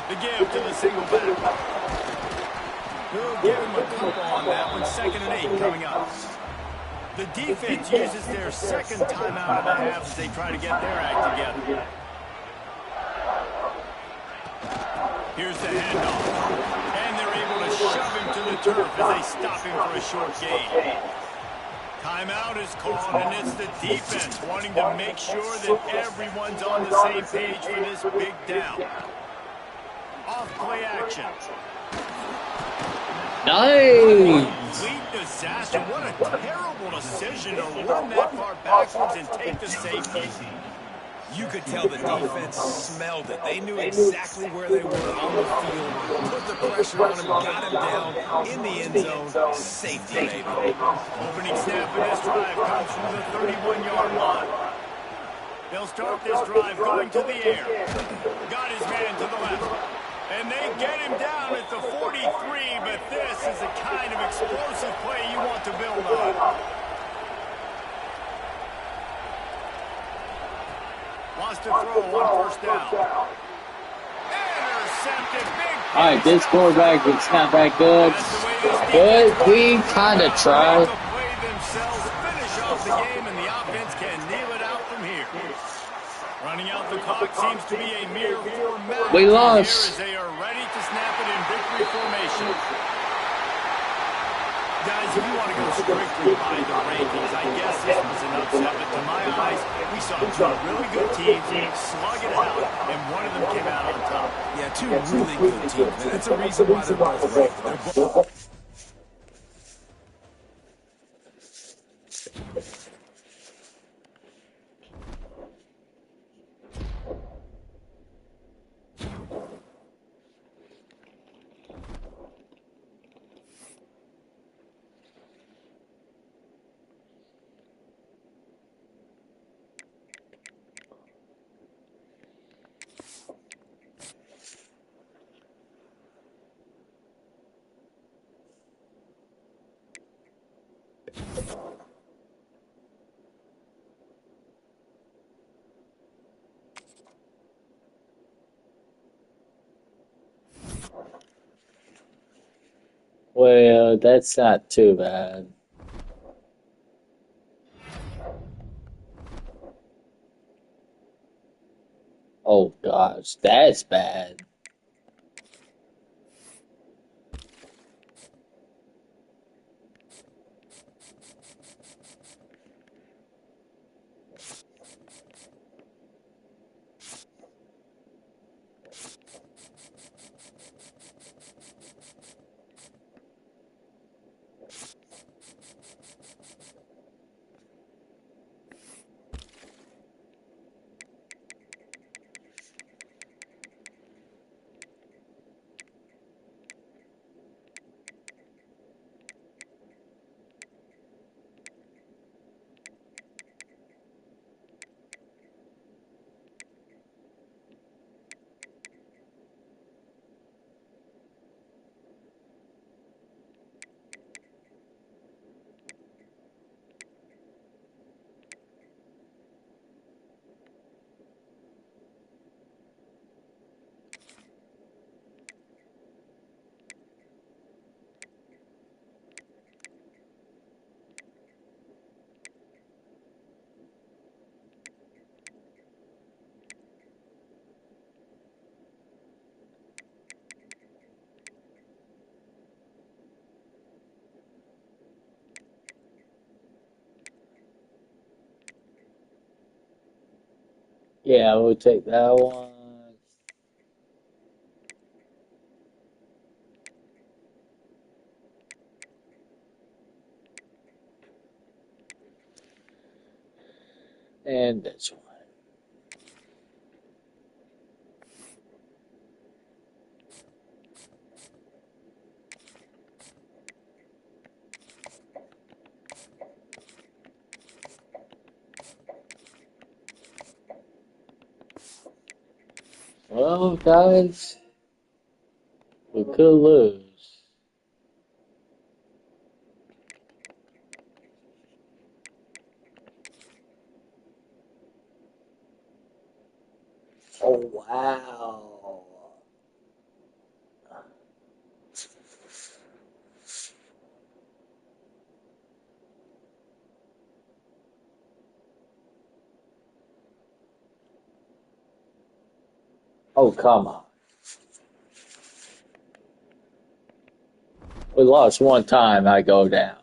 The give to the single back. We'll give him a couple on that one. 2nd and 8 coming up. The defense uses their second timeout of the half as they try to get their act together. Here's the handoff. And they're able to shove him to the turf as they stop him for a short gain. Timeout is called, and it's the defense wanting to make sure that everyone's on the same page for this big down. Off play action. Nice. Complete disaster. What a terrible decision to run that far backwards and take the safety. You could tell the defense smelled it. They knew exactly where they were on the field, put the pressure on him, got him down in the end zone. Safety, baby. Opening snap of this drive comes from the 31-yard line. They'll start this drive going to the air. Got his man to the left. And they get him down at the 43, but this is the kind of explosive play you want to build on. Wants to throw on 1st down. Intercepted. Big. All right, this quarterback is not that good, but we kind of tried. Play themselves, finish off the game, and the offense can kneel it out from here. Running out the clock seems to be a mere formality. We lost. Here as they are ready to snap it in victory formation. Guys, if you want to go strictly by the rankings, I guess this was an upset, but to my eyes, we saw two really good teams slug it out, and one of them came out on top. Yeah, two really good teams, man. That's a reason why they're both ranked. They're both. Well, that's not too bad. Oh gosh, that's bad. Yeah, we'll take that one. And this one. Well, guys, we could lose. Oh, wow. Oh, come on. We lost one time, I go down.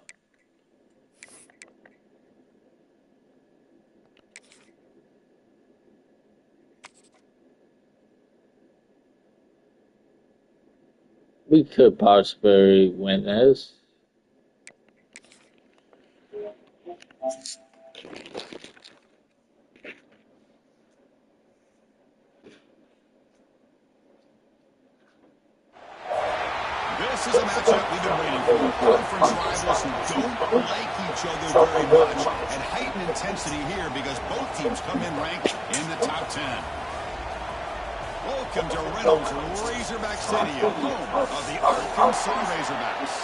We could possibly win this. This is a matchup we've been waiting for. Conference rivals who don't like each other very much, and heightened intensity here because both teams come in ranked in the top 10. Welcome to Reynolds Razorback Stadium, home of the Arkansas Razorbacks.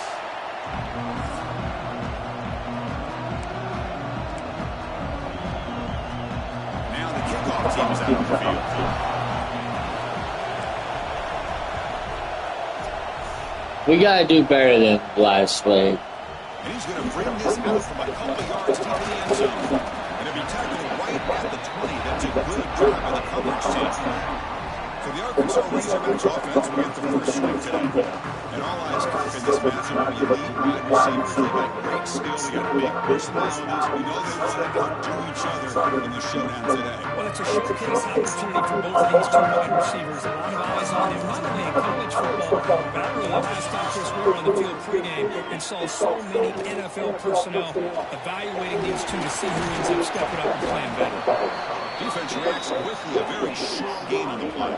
Now the kickoff team is out on the field. We gotta do better than last week. And he's going to bring this out from a couple yards deep in the end zone. And it'll be tackled right at the 20. That's a good job by the coverage team. So the Arkansas Razorbacks offense will get the first swing today. And all eyes, Kirk, in this matchup will be elite wide receivers. They got great skill. They got big personalities. We know they want to outdo each other in the showdown today. Well, it's a showcase opportunity for both of these two wide receivers. A lot of eyes on them, not only in college football, but I really last time Chris, we were on the field pregame and saw so many NFL personnel evaluating these two to see who ends up stepping up and playing better. Defense reacts quickly, a very short gain on the play.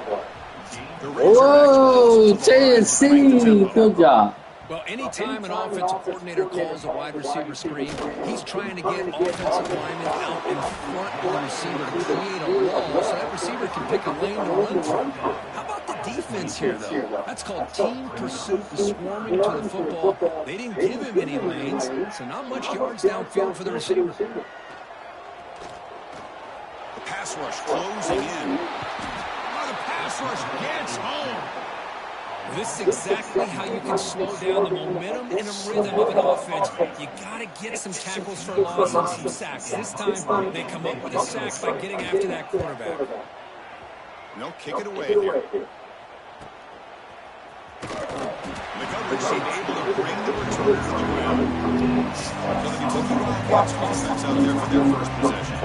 Whoa, Tennessee, good job. Well, anytime an offensive coordinator calls a wide receiver screen, he's trying to get offensive linemen out in front of the receiver to create a wall so that receiver can pick a lane to run through. How about the defense here, though? That's called team pursuit and swarming to the football. They didn't give him any lanes, so not much yards downfield for the receiver. Pass rush closing in. Oh, the pass rush gets home. Well, this is exactly how you can slow down the momentum and the rhythm of an offense. You got to get some tackles for loss and some sacks. This time, they come up with a sack by getting after that quarterback. They'll kick it away here. The coverage team able to bring the return to the ground. So the Kentucky Wildcats offense out there for their first possession.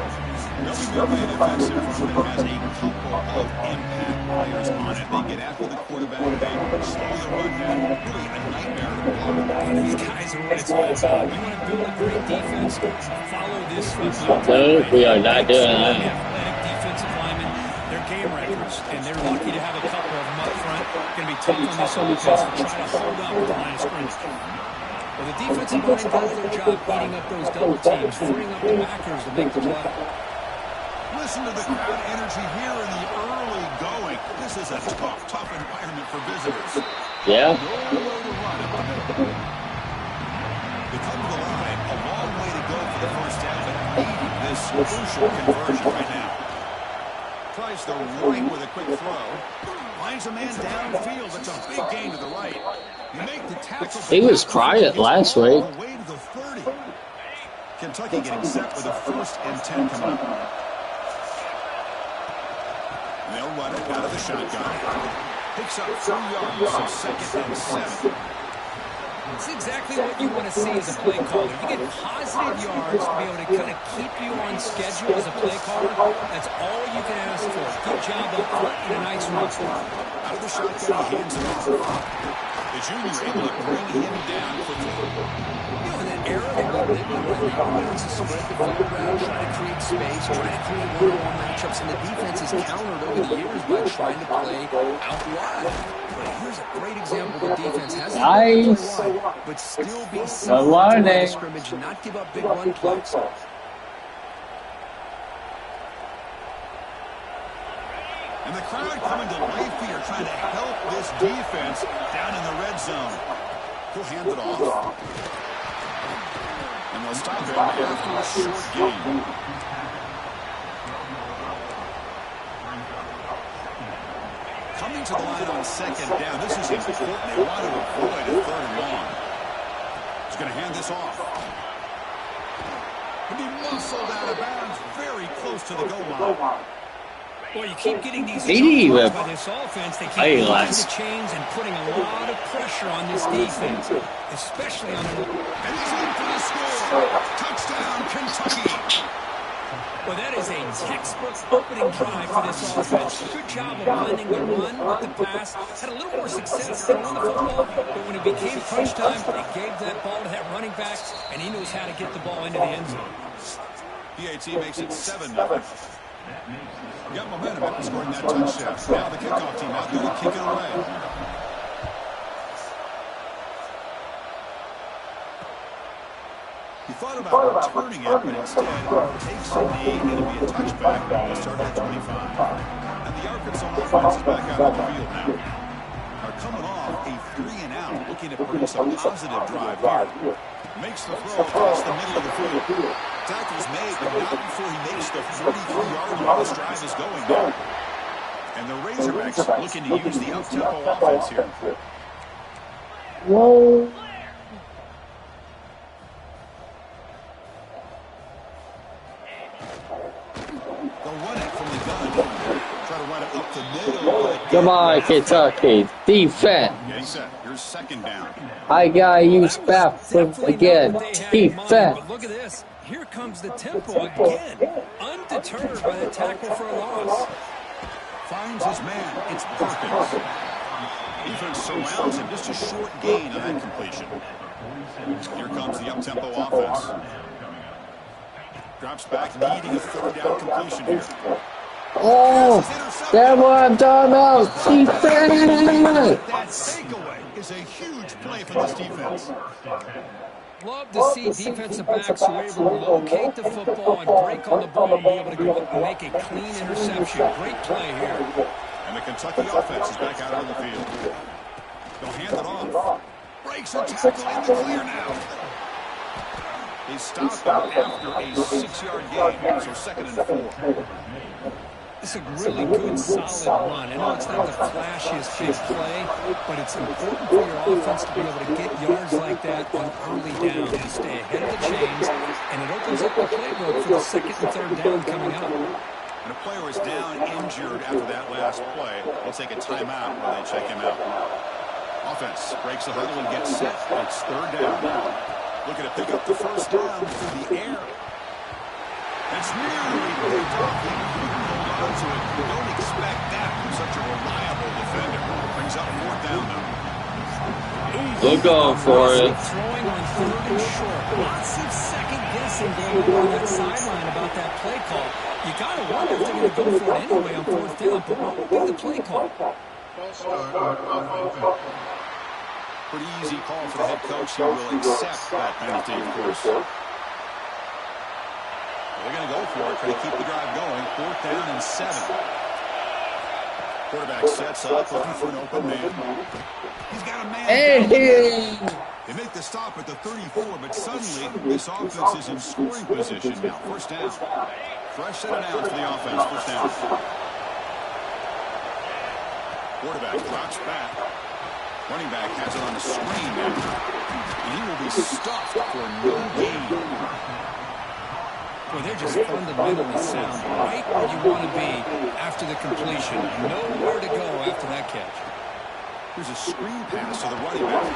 They'll be building a defensive front that has a couple of impact players on it. They get after the quarterback, they slow the run down. Really a nightmare to block. These guys are what it's all about. You want to build a great defense, follow this blueprint. No, we are not doing that. Athletic defensive linemen, they're game records, and they're lucky to have a couple of them up front. Going to be tough on this offense to try to hold up with the line of scrimmage. Well, the defensive line does their job eating up those double teams, freeing up the backers to make the play. Listen to the crowd energy here in the early going. This is a tough environment for visitors. Yeah. Nowhere to run up the middle. They come to the line. A long way to go for the first down, but needing this crucial conversion right now. Tries the right with a quick throw. Finds a man downfield. That's a big gain to the right. You make the tackle. He was quiet last week. Away to the 30. Kentucky getting set with a 1st and 10 coming up. They'll run it out of the shotgun. Picks up 3 yards, so 2nd and 7. It's exactly what you want to see as a play caller. You get positive yards to be able to kind of keep you on schedule as a play caller. That's all you can ask for. Good job up front and a nice run. Out of the shotgun, he hands it off. The junior able to bring him down quickly. You know, in that era that we live in right now, wants to spread the field around, try to create space, try to create one-on-one matchups, and the defense has countered over the years by trying to play out wide. But here's a great example of defense has the ability to play wide, but still be safe to line of scrimmage and not give up big run plays. And the crowd coming to life here, trying to help this defense down in the red zone. He'll hand it off. And they'll stop him after a short gain. Coming to the line on 2nd down. This is important. They want to avoid a 3rd and long. He's going to hand this off. And he muscled out of bounds very close to the goal line. Well, you keep getting these He didn't jump even balls by this offense. They keep play moving last. the chains and putting a lot of pressure on this defense, especially on an... And he's in for the score. Touchdown, Kentucky. Well, that is a textbook opening drive for this offense. Good job of blending the run with the pass. Had a little more success throwing the football, but when it became crunch time, they gave that ball to that running back, and he knows how to get the ball into the end zone. PAT makes it 7-0. Got momentum after scoring that touchdown. Now the kickoff team out there to kick it away. He thought about returning it, but instead takes a knee. It'll be a touchback. He'll start at 25. And the Arkansas offense is back out on the field now. Are coming off a 3-and-out, looking to produce a positive drive here. Makes the throw across the middle of the field. Tackle's made, but not before he makes the 43-yard line. This drive is going now. And the Razorbacks looking to use the up-tempo offense here. Whoa. They'll run it from the gun. Try to run it up the middle. Come on, Kentucky. Defense. Getting set. Here's second down. I gotta use bathroom again. Defense. But look at this. Here comes the tempo again. Undeterred by the tackle for a loss. Finds his man. It's Perkins. Defense surrounds him. Just a short gain on that completion. Here comes the up-tempo offense. Drops back, needing a third down completion here. Oh, that's what I'm talking about. Defense. That takeaway is a huge play for this defense. Love to see defensive backs who are able to locate the football and break on the ball and be able to go and make a clean interception. Great play here. And the Kentucky offense is back out on the field. They'll hand it off. Breaks a tackle in the clear now. They stop after a 6-yard gain, so 2nd and 4. It's a really good, solid run. I know it's not the flashiest big play, but it's important for your offense to be able to get yards like that on early down to stay ahead of the chains, and it opens up the playbook for the 2nd and 3rd down coming up. And a player is down injured after that last play. They'll take a timeout while they check him out. Offense breaks the huddle and gets set. It's 3rd down. Looking to pick up the first down through the air. That's nearly picked off. He couldn't hold on to it. You don't expect that from such a reliable defender. Brings up 4th down now. We're going for it. Throwing on 3rd and short. Lots of second guessing going on that sideline about that play call. You got to wonder if they're going to go for it anyway on 4th down, but what would be the play call? Pretty easy call for the head coach. He will accept that penalty, of course. They're going to go for it, try to keep the drive going. 4th down and 7. Quarterback sets up, looking for an open man. He's got a man. Hey. They make the stop at the 34, but suddenly this offense is in scoring position now. 1st down. Fresh set of downs for the offense. 1st down. Quarterback drops back. Running back has it on the screen now. And he will be stuffed for no gain. Well, they're just fundamentally sound. Right where you want to be after the completion. Nowhere to go after that catch. Here's a screen pass to the running back.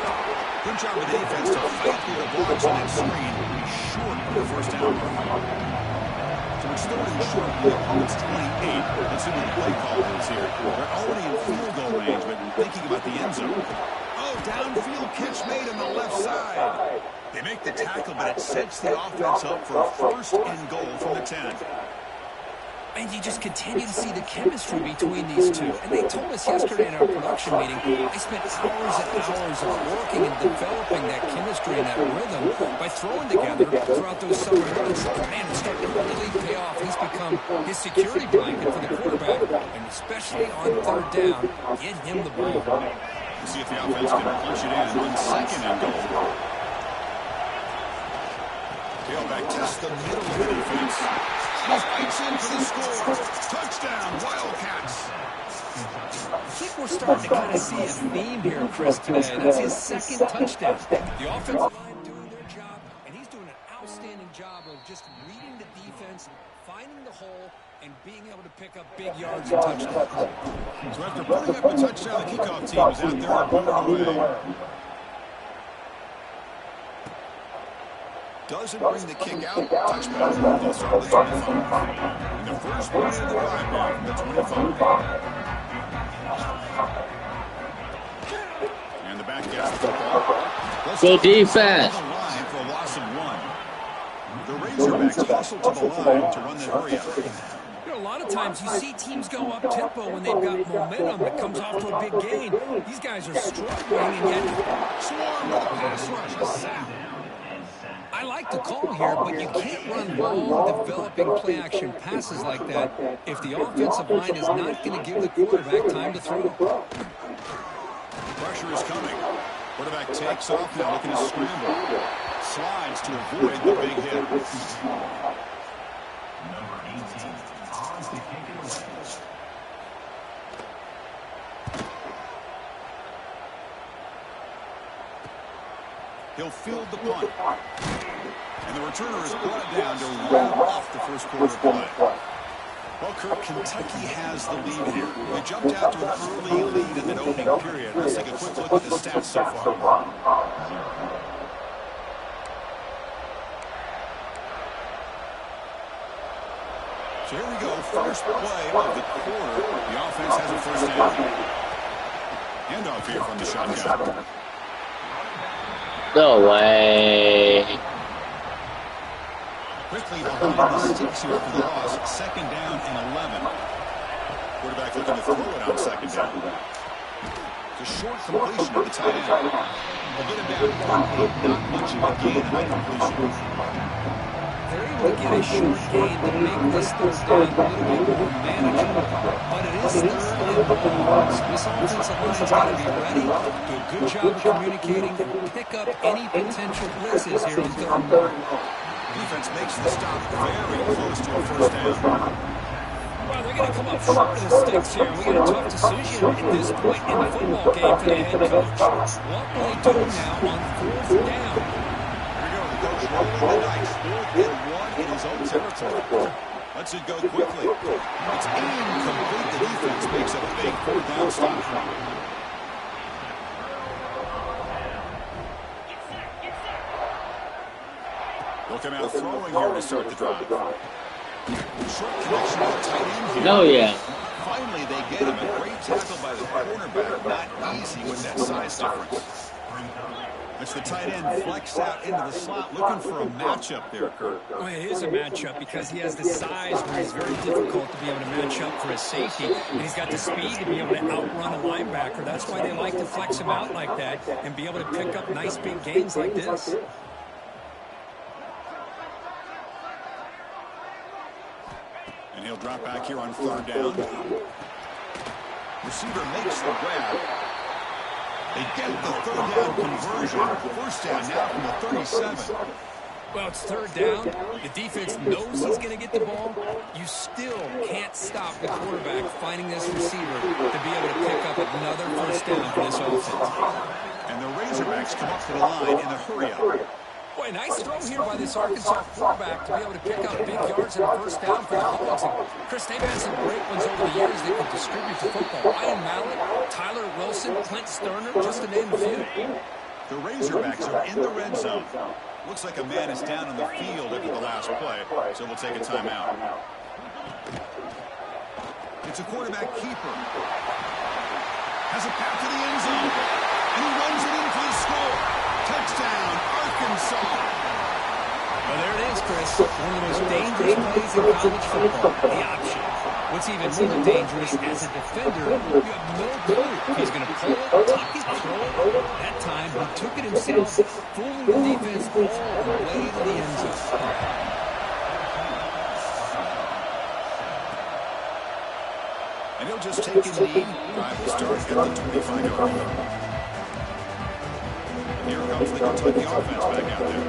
Good job of the defense to fight through the blocks on that screen. He's short of the 1st down. So it's 3rd and short from the opponent's 28. Let's see what the play call is here. They're already in field goal range, but thinking about the end zone. Oh, downfield catch made on the left side. They make the tackle, but it sets the offense up for a 1st and goal from the 10. And you just continue to see the chemistry between these two. And they told us yesterday in our production meeting, they spent hours and hours of working and developing that chemistry and that rhythm by throwing together throughout those summer months. Man, it's starting to really pay off. He's become his security blanket for the quarterback, and especially on 3rd down, get him the ball. We'll see if the offense can punch it in and run 2nd and goal. Tailback tests the middle of the defense. He fights in for the score. Touchdown, Wildcats. I think we're starting to kind of see a theme here, Chris, today. That's his 2nd touchdown. The offensive line doing their job, and he's doing an outstanding job of just reading the defense, finding the hole, and being able to pick up big yards and touchdowns. So after putting up a touchdown, the kickoff team is out there and moving away. Doesn't bring the kick out. Touchback. They'll start with 25. And the first point of the drive now from the 25. And the back gets the football. Go defense. The line for a loss of 1. The Razorbacks hustle to the line to run the hurry up. You know, a lot of times you see teams go up tempo when they've got momentum that comes off to a big gain. These guys are struggling, and yet Swarm with a pass rush. A sack. I like the call here, but you can't run long, developing play-action passes like that if the offensive line is not going to give the quarterback time to throw. Pressure is coming. Quarterback takes off now, looking to scramble. Slides to avoid the big hit. Number 18 on to kick it away. He'll field the punt. And the returner is brought down to wrap up the first quarter play. Well, Kirk, Kentucky has the lead here. They jumped out to an early lead in the opening period. Let's take a quick look at the stats so far. So here we go, first play of the quarter. The offense has a first down. Handoff here from the shotgun. No way. Quickly behind the sticks here for the loss. Second down and 11. Quarterback looking to throw it on second down. It's a short completion of the tight end. A bit of bad quickly, not much of a gain on completion. They're able to get a short gain to make this third down a little bit more manageable, but it is third and long. So this offensive line's got to be ready, do a good job of communicating, and pick up any potential blitzes here on third and long. Defense makes the stop very close to a first down. Well, they're going to come up short of the sticks here. We got a tough decision at this point in the football game for the head coach. What will they do now on fourth down? Rolling the dice, 4th and 1 in his own territory. Lets it go quickly. It's incomplete. The defense makes a big 4th down stop. They'll come out throwing here to start the drive. Short connection to the tight end here. Oh, yeah. Finally, they get him. A great tackle by the cornerback. Not easy with that size difference. It's the tight end flexed out into the slot, looking for a matchup there, Kurt. Well, it is a matchup because he has the size where it's very difficult to be able to match up for a safety, and he's got the speed to be able to outrun a linebacker. That's why they like to flex him out like that and be able to pick up nice big gains like this. And he'll drop back here on 3rd down. Receiver makes the grab. They get the 3rd down conversion. First down now from the 37. Well, it's 3rd down. The defense knows he's going to get the ball. You still can't stop the quarterback finding this receiver to be able to pick up another first down for this offense. And the Razorbacks come up to the line in the hurry-up. Boy, nice throw here by this Arkansas quarterback to be able to pick up big yards and a first down for the Hogs. And Chris, they've had some great ones over the years that can distribute the football. Ryan Mallett, Tyler Wilson, Clint Sterner, just to name a few. The Razorbacks are in the red zone. Looks like a man is down on the field after the last play, so we'll take a timeout. It's a quarterback keeper. Has a path to the end zone, and he runs it in for the score. Touchdown, Arkansas. Well, there it is, Chris. One of the most dangerous plays in college football, the option. What's even more dangerous, as a defender, you have no clue if he's going to pull it, tuck it, throw it. That time, he took it himself, fooling the defense all the way to the end zone. And he'll just take in lead. Drive will start at the 25-yard line. Here comes the Kentucky offense back out there.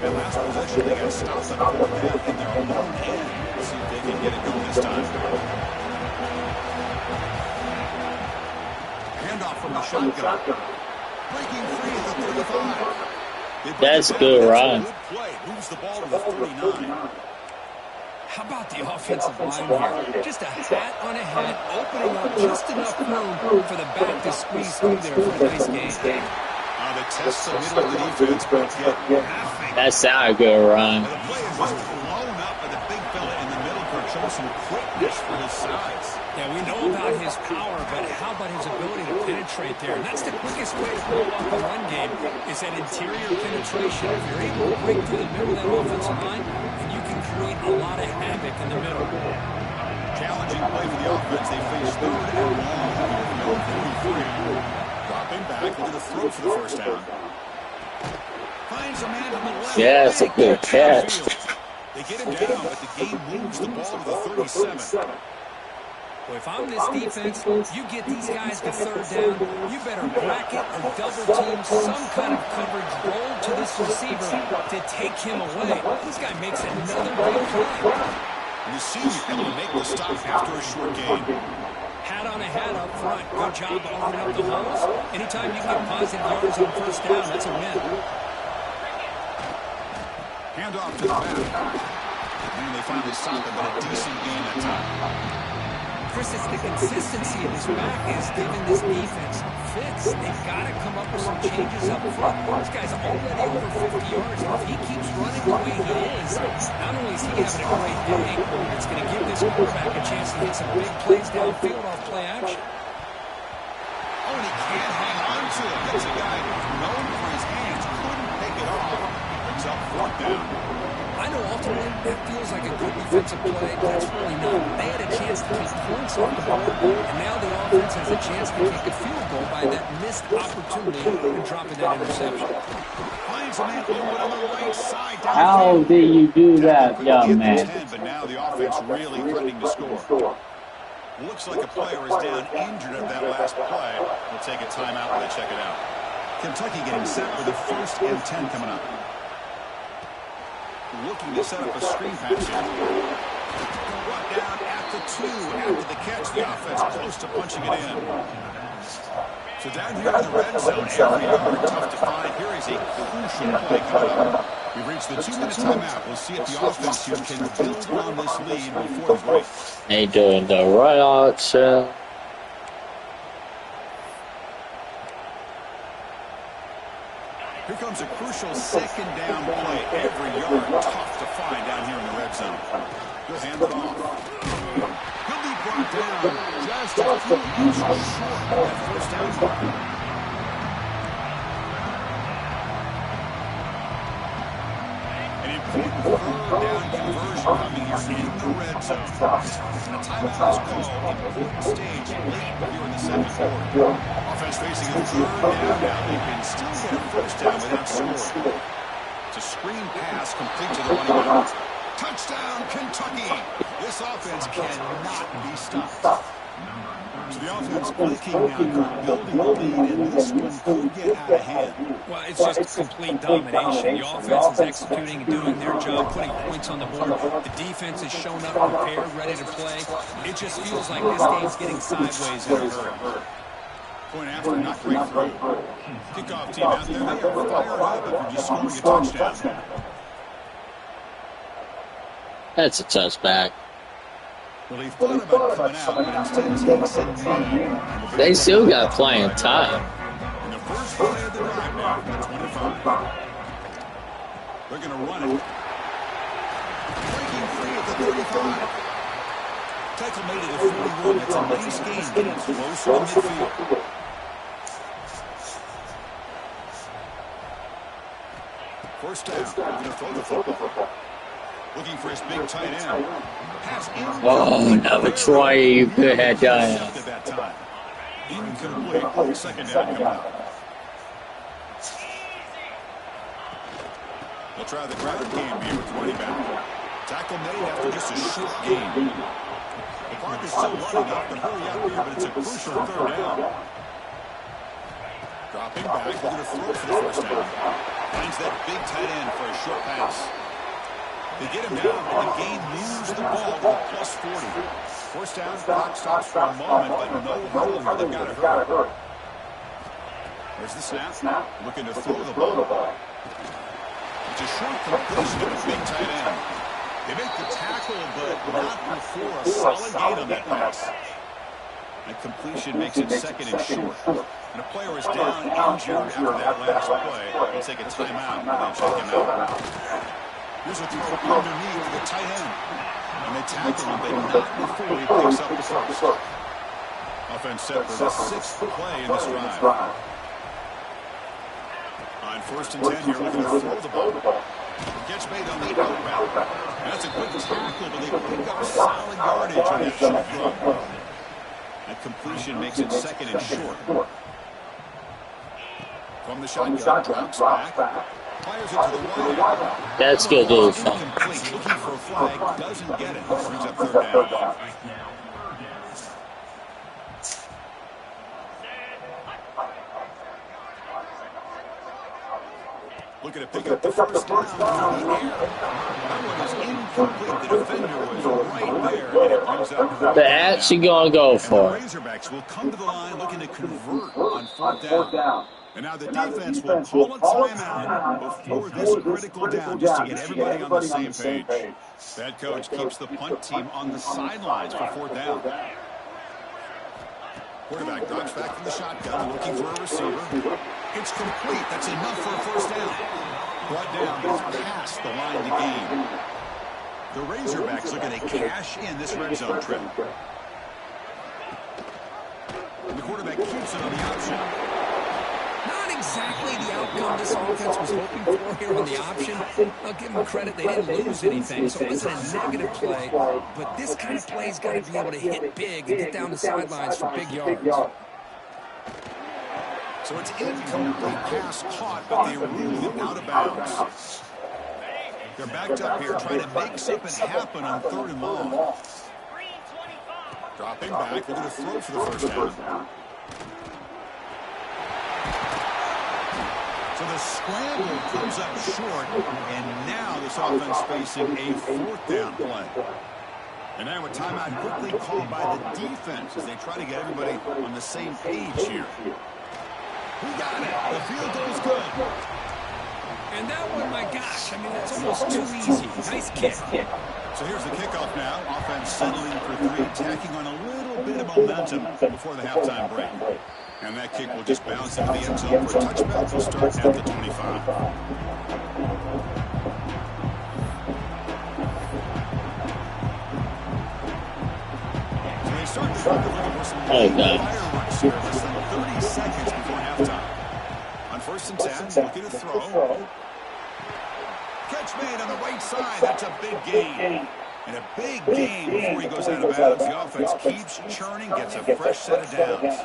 That last possession, they got stopped on 4th down in their own end. Let's see if they can get it going this time. Handoff from the shotgun. Breaking free at the 35. That's good, Ron. Good play. Moves the ball to the 39. How about the offensive line here? Just a hat on a head, opening up just enough room for the back to squeeze through there for a nice gain. The test the middle of the defense, but get nothing. That sounded good, Ryan. The play is just blown up by the big fella in the middle for showing some quickness for his size. Yeah, we know about his power, but how about his ability to penetrate there? And that's the quickest way to blow up the run game is that interior penetration. If you're able to break through the middle of that offensive line, then you can create a lot of havoc in the middle. Challenging play for the offense. They face 3rd and long here from their 43. Dropping back, looking to throw for the first down. Finds a man to the left. Yeah, it's a good catch. They get him down, but the game moves the ball to the 37. Well, if I'm this defense, you get these guys to 3rd down, you better bracket or double team some kind of coverage roll to this receiver to take him away. This guy makes another big play. And you see he's able to make the stop after a short gain. Hat on a hat up front. Good job opening up the holes. Anytime you get positive yards on 1st down, that's a win. Hand off to the back. And they finally stop him, but a decent gain that time. Chris, it's the consistency of his back is giving this defense fits. They've got to come up with some changes up front. This guy's already over 50 yards. And if he keeps running the way he is, not only is he having a great day, it's going to give this quarterback a chance to get some big plays downfield off play action. Oh, and he can't hang on to it. That's a guy who's known for his hands. Couldn't pick it off. Brings up 4th down. I know ultimately that feels like a good defensive play. That's really not. They had a chance to take points off the board, and now the offense has a chance to kick a field goal by that missed opportunity and dropping that interception. Finds a man over on the right side. How did you do that, young man? But now the offense really threatening to score. Looks like a player is down injured at that last play. We'll take a timeout when they check it out. Kentucky getting set for the 1st and 10 coming up. Looking to set up a screen pass here. Brought down at the 2 after the catch. The offense close to punching it in. So down here in the red zone, every yard tough to find. Here is a crucial play coming up. We've reached the 2-minute timeout. We'll see if the offense here can build on this lead before the break. They doing the right option. Here comes a crucial 2nd down play. Every yard tough to find down here in the red zone. He'll hand it off. He'll be brought down just a few inches short of that 1st down mark. An important 3rd down conversion coming here in the red zone. And a timeout is called. Important stage late here in the 2nd quarter. Offense facing a 3rd down now. They can still get a 1st down without scoring. It's a screen pass complete to the running back. Touchdown, Kentucky. This offense cannot be stopped. So the offense blinking now, building the lead, and this one could get out of hand. Well, it's just complete domination. The offense is executing and doing their job, putting points on the board. The defense has shown up prepared, ready to play. It just feels like this game's getting sideways in a hurry. Point after, not great through. Kickoff team out there, they are fired up after just scoring a touchdown. That's a touchback. Well, he thought about coming out, but instead takes a knee. They still got playing time. In the first play of the drive now, from 25. They're going to run it. Breaking free at the 35. Tackle made it at 41. That's a nice gain, getting closer to midfield. First down. They're going to throw the football. Looking for his big tight end. Pass Oh, another try you could have done. at that time. Incomplete. 2nd down coming up. They'll try the ground game here with running back. Tackle made after just a short gain. The clock is still running off the hurry up here, but it's a crucial 3rd down. Dropping back, looking to throw for the 1st down. Finds that big tight end for a short pass. They get him down, but the game moves the ball to the +40. 1st down, clock stops for a moment, but no hurry here. They've got to hurry. There's the snap. Looking to throw the ball. It's a short completion to the big tight end. They make the tackle, but not before a solid gain on that pass. That completion makes it second and short. And a player is down injured after that last play. They'll take a timeout and then check him out. Here's a throw underneath the tight end. And they tackle him, but not before he picks up the first. Offense set for the 6th play in this drive. On 1st and 10 here, looking to throw the ball. Catch made on the out route. That's a quick tackle, but they pick up solid yardage on that short throw. That completion makes it second and short. From the shotgun, drops back. Fires it to the wide. That's good, dude. Incomplete. Looking for a flag. Doesn't get it. Brings up 3rd down. Looking to pick up the first down in the air. That one is incomplete. The defender was right there, and it brings up They're actually going to go for it. the Razorbacks will come to the line looking to convert on 4th down. And now the defense will call a timeout before this critical down just to get everybody on the same page. That coach keeps the punt team on the sidelines for 4th down. Quarterback drops back from the shotgun, looking for a receiver. It's complete. That's enough for a 1st down. Brought down, but it's past the line to gain. The Razorbacks looking to cash in this red zone trip. And the quarterback keeps it on the option. Not exactly the outcome this offense was hoping for here on the option. I'll give them credit, they didn't lose anything, so it wasn't a negative play. But this kind of play's got to be able to hit big and get down the sidelines for big yards. So it's incomplete pass caught, but they ruled it out of bounds. They're backed up here trying to make something happen on 3rd and long. Dropping back, they're going to throw for the 1st down. So the scramble comes up short, and now this offense facing a 4th down play. And now a timeout quickly called by the defense as they try to get everybody on the same page here. We got it. The field goal is good. And that one, my gosh, I mean, that's almost too easy. Nice kick. So here's the kickoff now. Offense settling for 3, tacking on a little bit of momentum before the halftime break. And that kick will just bounce into the end zone for a touchback. Will start at the 25. So they start the drive looking for some fireworks here. Less than 30 seconds before halftime. On 1st and 10, looking to throw. Catch made on the right side. That's a big gain. And a big gain before he goes out of bounds. The offense keeps churning, gets a fresh set of downs.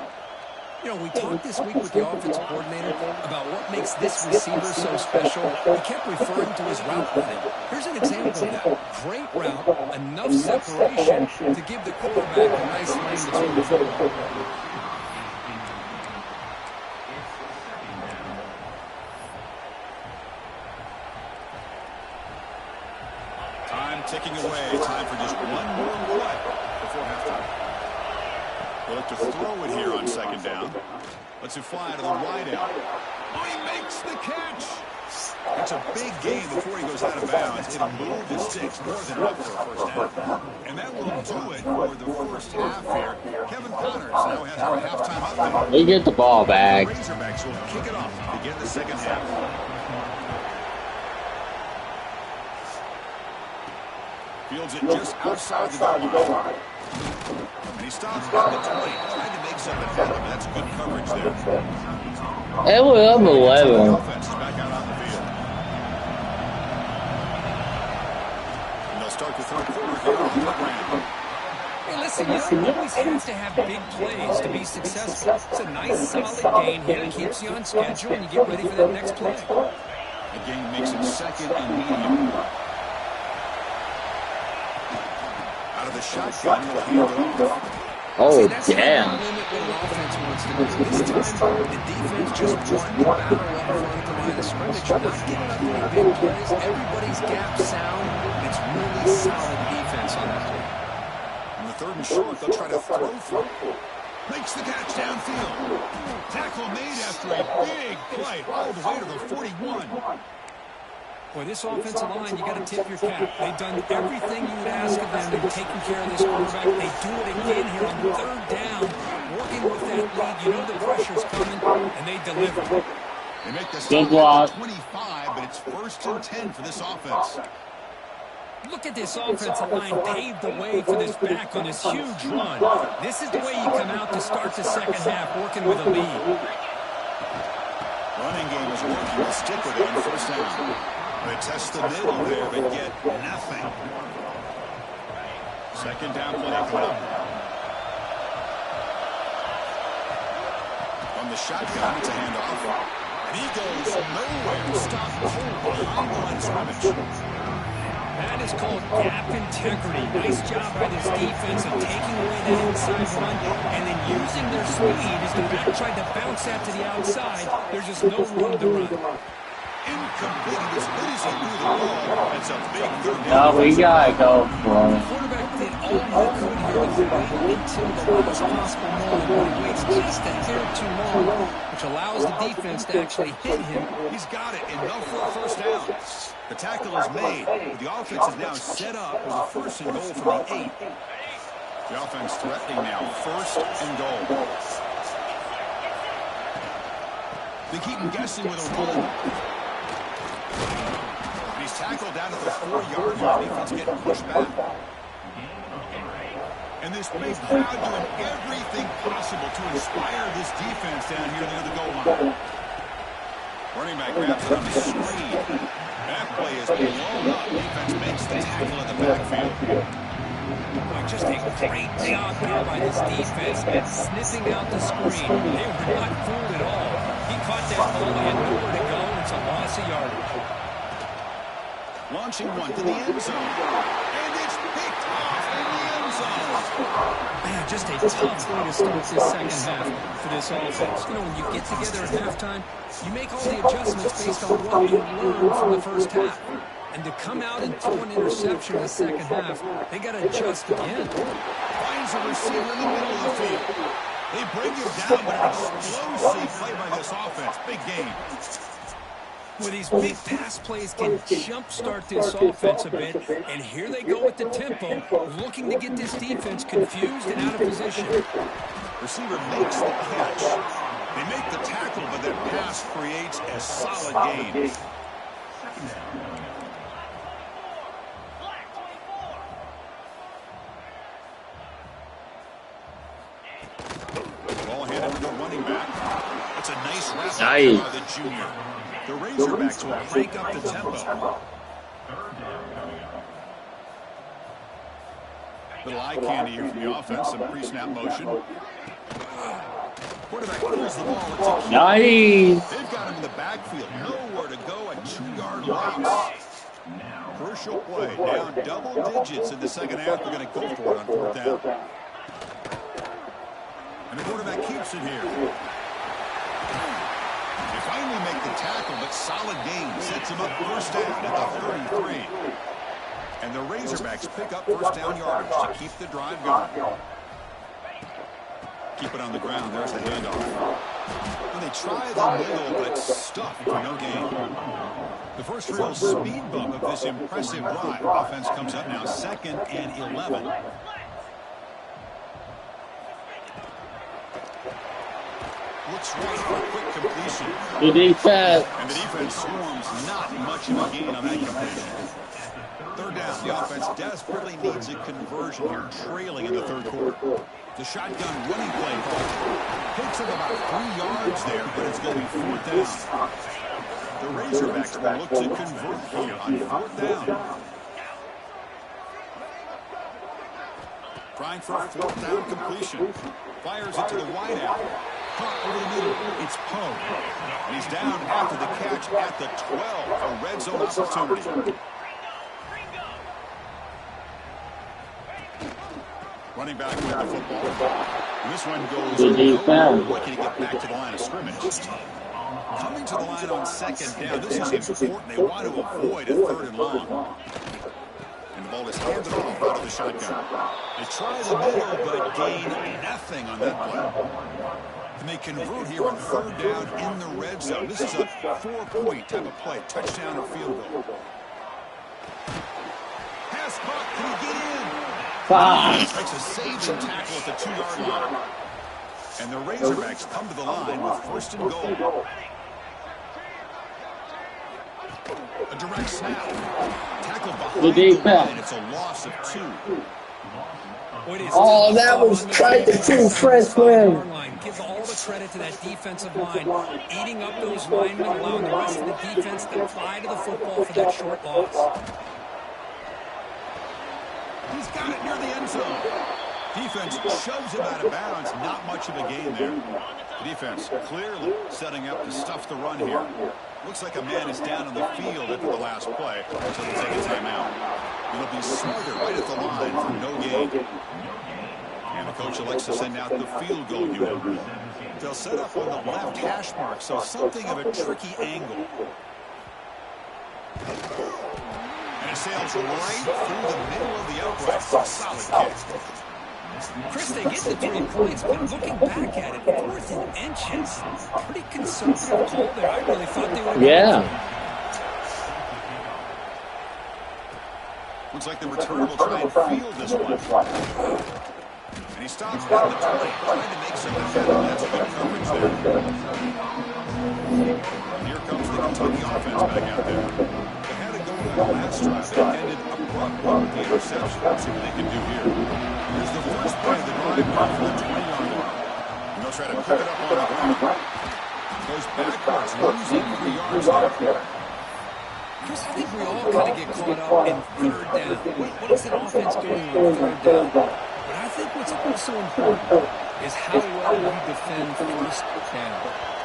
You know, we talked this week with the offensive coordinator about what makes this receiver so special. He kept referring to his route running. Here's an example of that. Great route, enough separation to give the quarterback a nice lane to throw the football. Time ticking away. Time for just one more play before halftime. They'll look to throw it here on 2nd down. Lets it fly to the wide out. Oh, he makes the catch. That's a big gain before he goes out of bounds. It'll move the sticks more than enough for a 1st down. And that will do it for the first half here. Kevin Connors now has our halftime update. We get the ball back. The Razorbacks will kick it off to begin the 2nd half. Fields it just outside the goal line. And he stops at the 20, trying to make something happen. That's good coverage there. It was up 11. The offense is back out on the field. And they'll start the 3rd quarter here on the ground. Hey, listen, you don't always have to have big plays to be successful. It's a nice, solid gain here. Keeps you on schedule, and you get ready for that next play. The game makes it 2nd and medium. Out of the shotgun, he'll hand it off. Oh, that's damn. the limit what an offense wants to do. This time, the defense just won the battle up front at the line of scrimmage. Not giving up any big plays. Everybody's gap sound. It's really solid defense on that play. On the 3rd and short, they'll try to throw for it. Makes the catch downfield. Tackle made after a big play all the way to the 41. Boy, this offensive line, you got to tip your cap. They've done everything you would ask of them. They've taken care of this quarterback. They do it again here on third down, working with that lead. You know the pressure's coming, and they deliver. They make the stop at the 25, but it's 1st and 10 for this offense. Look at this offensive line paved the way for this back on this huge run. This is the way you come out to start the second half, working with a lead. Running game is working. They'll stick with it on 1st down. They test the middle there, but get nothing. 2nd down play coming up. From the shotgun, it's a handoff. And he goes nowhere. Stop cold behind the line of scrimmage. That is called gap integrity. Nice job by this defense of taking away that inside run and then using their speed as the back tried to bounce that to the outside. There's just no room to run. Incomplete. As good as he threw the ball, it's a big 3rd down. No, we gotta go for The quarterback did all he could here to wait until the lowest possible moment, but he waits just a hair too long, which allows the defense to actually hit him. He's got it, enough for a 1st down. The tackle is made. The offense is now set up with a 1st and goal from the 8. The offense threatening now, 1st and goal. They keep him guessing with a run. He's tackled down at the 4-yard line. Defense getting pushed back. And this big crowd doing everything possible to inspire this defense down here near the goal line. Running back grabs it on the screen. That play is blown up. Defense makes the tackle in the backfield. Just a great job here by this defense sniffing out the screen. They were not fooled at all. He caught that ball. He had nowhere to go. It's a loss of yardage. Launching one to the end zone. And it's picked off in the end zone. Man, just a tough way to start this second half for this offense. You know, when you get together at halftime, you make all the adjustments based on what you learned from the first half. And to come out and throw an interception in the second half, they got to adjust again. Finds a receiver in the middle of the field. They bring him down, but an explosive play by this offense. Big game. Well, these big pass plays can jumpstart this offense a bit, and here they go with the tempo, looking to get this defense confused and out of position. Receiver makes the catch. They make the tackle, but that pass creates a solid gain. Ball handed to the running back. It's a nice wrap by the junior. The Razorbacks will crank up the tempo. Little eye candy here from the offense. Some pre-snap motion. Quarterback pulls the ball. It's a nice. They've got him in the backfield. Nowhere to go. A 2-yard loss. Crucial play. Down double digits in the second half. They're going to go for it on 4th down. And the quarterback keeps it here. They finally make the tackle, but solid gain sets him up 1st down at the 33. And the Razorbacks pick up 1st down yardage to keep the drive going. Keep it on the ground. There's the handoff. And they try the middle, but stuffed for no gain. The first real speed bump of this impressive drive. Offense comes up now 2nd and 11. Looks right for a quick completion. The defense. And the defense swarms not much of a gain on that completion. 3rd down. The offense desperately needs a conversion here, trailing in the 3rd quarter. The shotgun running play call. Takes up about 3 yards there, but it's going to be 4th down. The Razorbacks will look to convert here on 4th down. Trying for a 4th down completion. Fires it to the wideout. Caught over the middle. It's Poe. And he's down after the catch at the 12. A red zone opportunity. Running back with the football. And this one goes nowhere. Looking to get back to the line of scrimmage. Coming to the line on 2nd down. This is important. They want to avoid a 3rd and long. And the ball is handed off out of the shotgun. They try the middle, but gain nothing on that play. And they convert here on third down in the red zone. This is a 4-point type of play, touchdown or field goal. Pass caught. Can he get in? Makes a saving tackle at the 2-yard line. And the Razorbacks come to the line with first and goal. A direct snap. Tackle behind the line. It's a loss of 2. Oh, that was tried to do freshman. Give all the credit to that defensive line, eating up those linemen, allowing the rest of the defense to fly to the football for that short loss. He's got it near the end zone. Defense shoves him out of bounds. Not much of a gain there. The defense clearly setting up to stuff the run here. Looks like a man is down on the field after the last play, so they'll take a timeout. It'll be Smarter right at the line for no gain. And the coach elects to send out the field goal unit. They'll set up on the left hash mark, so something of a tricky angle. And it sails right through the middle of the upright. Solid kick. Chris, they get the 3 points, but looking back at it, 4th and inches. Pretty conservative call there. I really thought they would. Yeah. Looks like the return will try and field this one. And he stops down the 20, trying to make some headway. That's good coverage there. Here comes the Kentucky offense back out there. They had to go to that last drive. They ended abruptly with the interception. Let's see what they can do here. Here's the first play of the drive now for the 20-yard line. And they'll try to pick it up on the ground. Goes backwards, losing 3 yards there. Chris, I think we all kind of get caught up in third down. What is an offense doing on third down? But I think what's also important is how well you defend first down.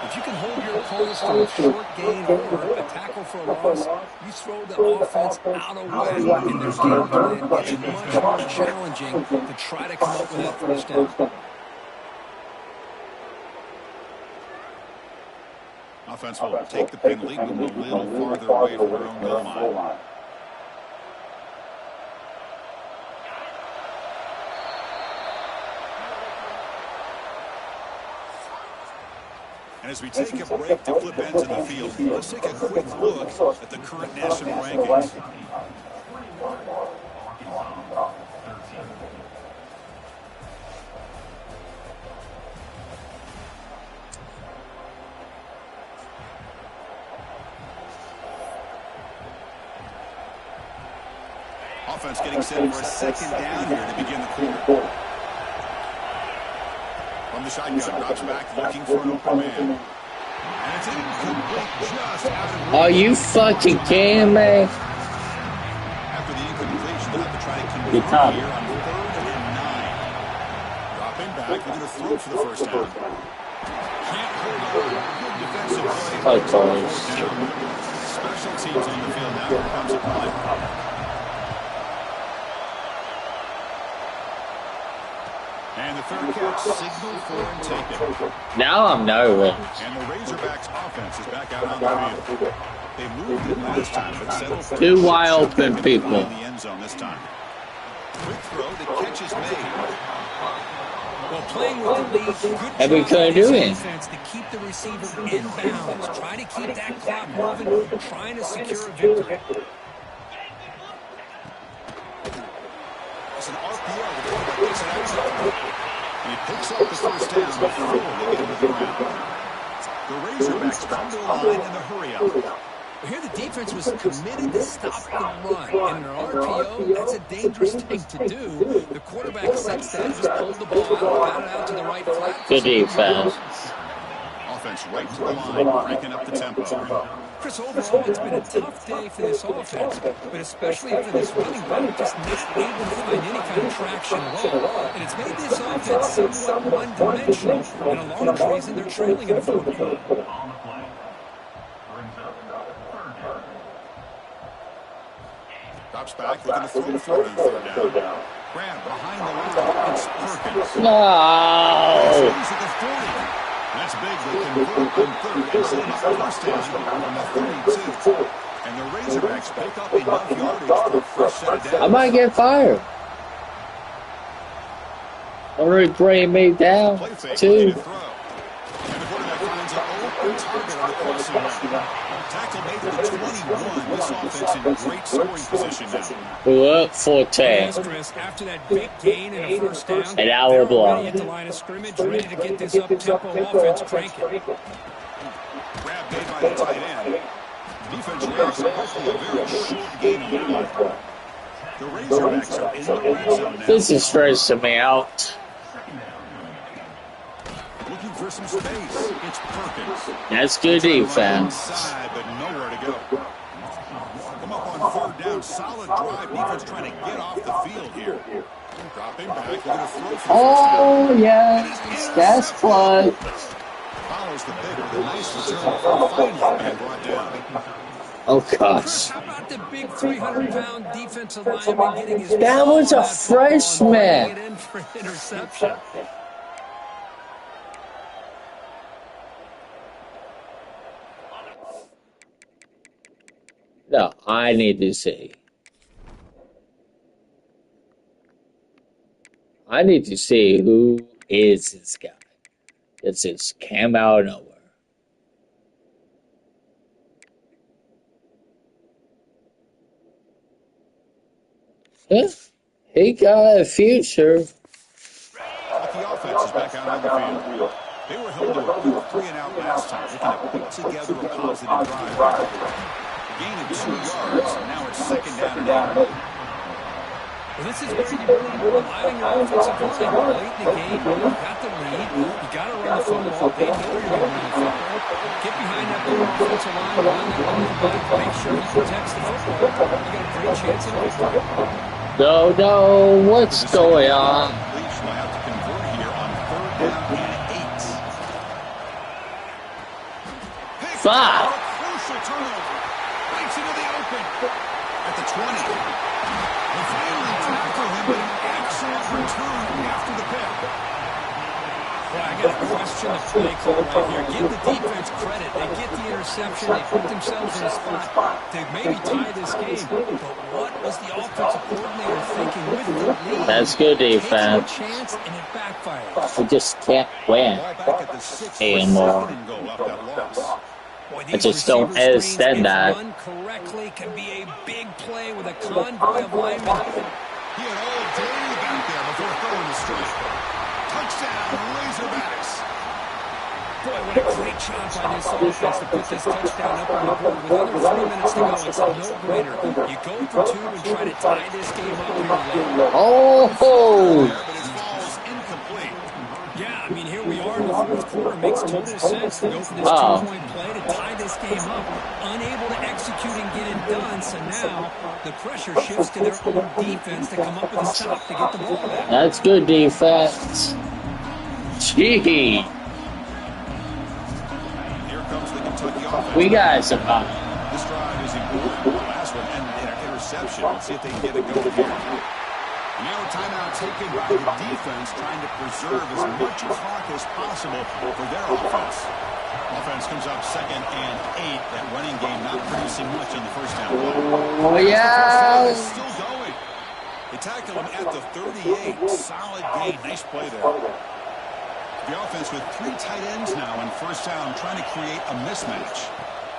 If you can hold your opponents to a short gain or a tackle for a loss, you throw the offense out of whack in their game plan. It's much more challenging to try to come up with that first down. Offense will take the penalty, move a little farther away from their own goal line. And as we take a break to flip ends in the field, let's take a quick look at the current national rankings. Offense getting set for a second down here to begin the quarter. From the shotgun, drops back, looking for an open man. And it's incomplete, just out of reach. Are you fucking kidding me? After the incompletion, they'll have to try to convert here on 3rd and 9. Dropping back, they're going to throw for the first down. Can't hold on. Good defensive play. Special teams on the field now. Here comes a punt. And the third catch, signal for and taken. Now I'm nervous. And the Razorbacks offense is back out on the field. They moved it last time, but settled for 2 wide open people. in the end zone this time. Quick throw, the catch is made. Well, playing with the lead, good And we couldn't do it. defense to keep the receiver in bounds, try to keep that clock moving, trying to secure a victory. It's an RPO. The quarterback gets it out. And he picks up the first down before they get him to the ground. The Razorbacks come to the line in the hurry-up. Here the defense was committed to stop the run. And in an RPO, that's a dangerous thing to do. The quarterback sets that, just pulled the ball out, got it out to the right flat. Good defense. Offense right to the line, cranking up the tempo. Chris, overall, it's been a tough day for this offense, but especially for this running back, just not able to find any kind of traction at all. And it's made this offense somewhat one-dimensional, and a large reason they're trailing in the fourth quarter. Drops back, looking to throw for it on third down. Grab behind the line, it's Perkins. No! He's at the 40. That's big. They convert on third and set up first down from the 32. And the Razorbacks pick up enough yardage for a first set of downs. I might get fired. Already bringing me down. Play fake, Two. throw. crossing route. Tackle made to the 21. This offense in great scoring position now. We're up 14. Yes, Chris, after that big gain and a first down, An hour they're block. already at the line of scrimmage, ready to get this up-tempo offense cranking. Grab made by the tight end. Defense reacts quickly, a very short gain on that one. The Razorbacks are in the red zone now. This is stressing me out. Looking for some space. It's Perkins. That's good defense. Inside, but nowhere to go. Come up on third down. Solid drive. Defense trying to get off the field here. Dropping back. They're going to throw for Oh, yeah. That's clutch. Follows the big with a nice return. Finally being brought down. Oh, gosh. How about the big 300-pound defensive lineman getting his That was a freshman. it in for an interception. No, I need to see. I need to see who is this guy. That just came out of nowhere. Yeah, he got a future. But the offense is back out on the field. They were held to a quick 3-and-out last time. They kind of put together a positive drive. A gain of 2 yards. Now it's second down and 8. Well, this is where you really rely on your offensive line. Late in the game, you got the lead. You got to run the football. They know you're going to run the football. Get behind that little offensive line, run that running back, make sure he protects the football. You got a great chance at victory. No, what's going on? Leafs will have to convert here on third down and 8. Five. Crucial turnover. Breaks into the open. At the 20. They finally tackle him, but an excellent return after the pick. Well, I got to question the play call right here. Give the defense credit. They get the interception. They put themselves in a spot to maybe tie this game. But what was the offensive coordinator thinking with the lead? That's good defense. Taking a chance, and it backfired. We just can't win Ball back at the 6 anymore. and goal off that loss. Boy, I just don't understand that. Run correctly can be a big play with a convoy of linemen. He had all day back there before throwing the strike. Touchdown, Razorbacks. Boy, what a great job by this offense to put this touchdown up on the board. With under 3 minutes to go, it's a no-brainer. You go for 2 and try to tie this game up here late. Oh! But his ball's incomplete. Yeah, I mean, here we are in the fourth quarter. Makes total sense to go for this Oh. two-point play to tie this game up. Unable to execute and get it done, so now the pressure shifts to their own defense to come up with a stop to get the ball back. That's good defense. Gee, Here comes the Kentucky offense. we got some. This drive is important. The last one ended in an interception. Let's see if they can get it going here. Now a timeout taken by the defense, trying to preserve as much clock as possible for their offense. Offense comes up second and 8. That running game not producing much on the first down play. Oh, yeah. It's still going. They tackle him at the 38. Solid gain. Nice play there. The offense with 3 tight ends now on first down, trying to create a mismatch.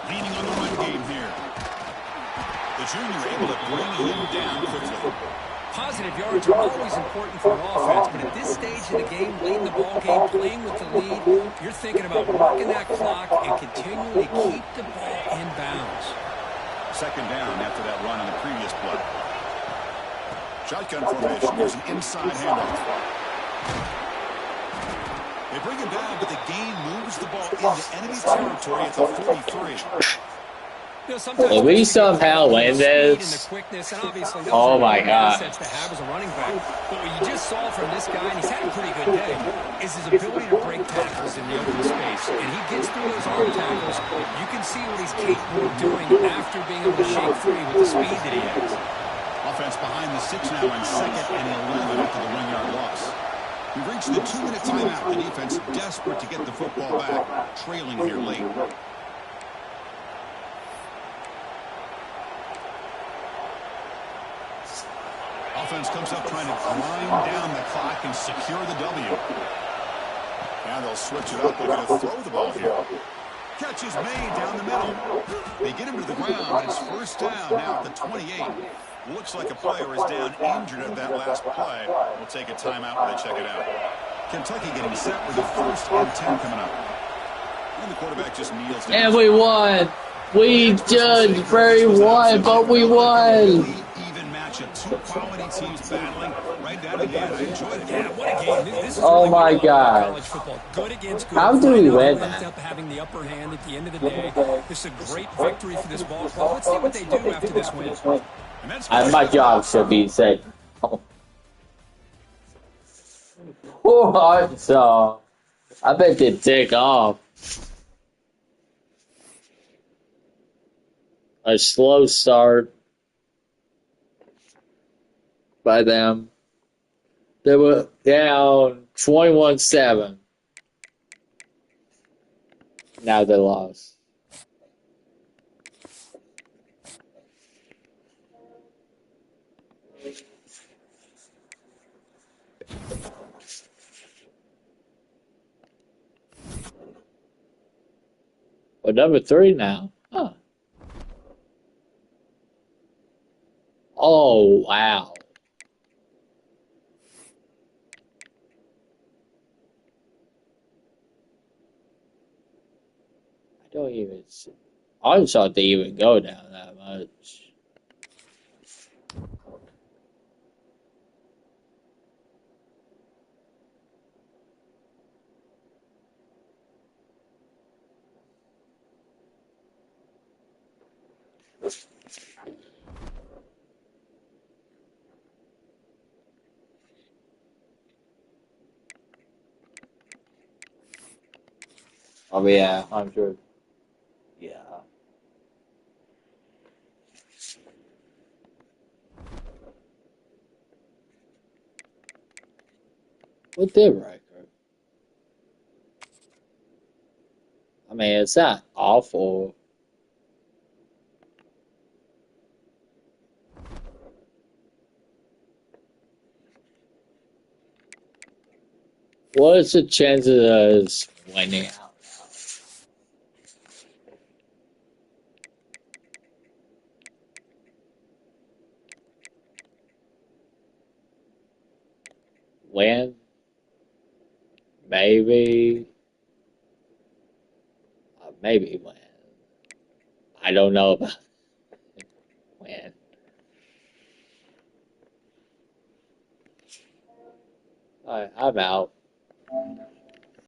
Leaning on the run game here. The junior able to bring him down quickly. Positive yards are always important for an offense, but at this stage of the game, late in the ball game, playing with the lead, you're thinking about working that clock and continuing to keep the ball in bounds. Second down after that run on the previous play. Shotgun formation. There's an inside handoff. They bring him down, but the gain moves the ball into enemy territory at the 43. You know, sometimes If we somehow win this, oh my God. To have as a running back. But what you just saw from this guy, and he's had a pretty good day, is his ability to break tackles in the open space. And he gets through those arm tackles. You can see what he's capable of doing after being able to shake free with the speed that he has. Offense behind the 6 now on second and 11 after the 1-yard loss. We've reached the 2-minute timeout. The defense desperate to get the football back, trailing here late. Offense comes up trying to grind down the clock and secure the W. Now they'll switch it up. They're going to throw the ball here. Catch is made down the middle. They get him to the ground. It's first down now at the 28. Looks like a player is down injured at that last play. We'll take a timeout while they check it out. Kentucky getting set with a 1st and 10 coming up. And the quarterback just kneels down. And we won. We did very won, but we won. Even match of two quality teams battling right down at the end. I enjoyed it. Yeah, what a game. This is Oh really my what I love about God. college football. Good against good. How do we Final win ends that? up having the upper hand at the end of the day. This is a great victory for this ball club. Let's see what they do after this win. My job should be safe. Poor Arkansas. I bet they take off. A slow start by them. They were down 21-7. Now they lost. But number 3 now. Huh. Oh, wow. I don't even see. I just thought they even go down that much. Oh, yeah, 100. Yeah. What their record? I mean, it's not awful. What is the chances of us winning out? Win? Maybe. Maybe win. I don't know about win. Alright, I'm out.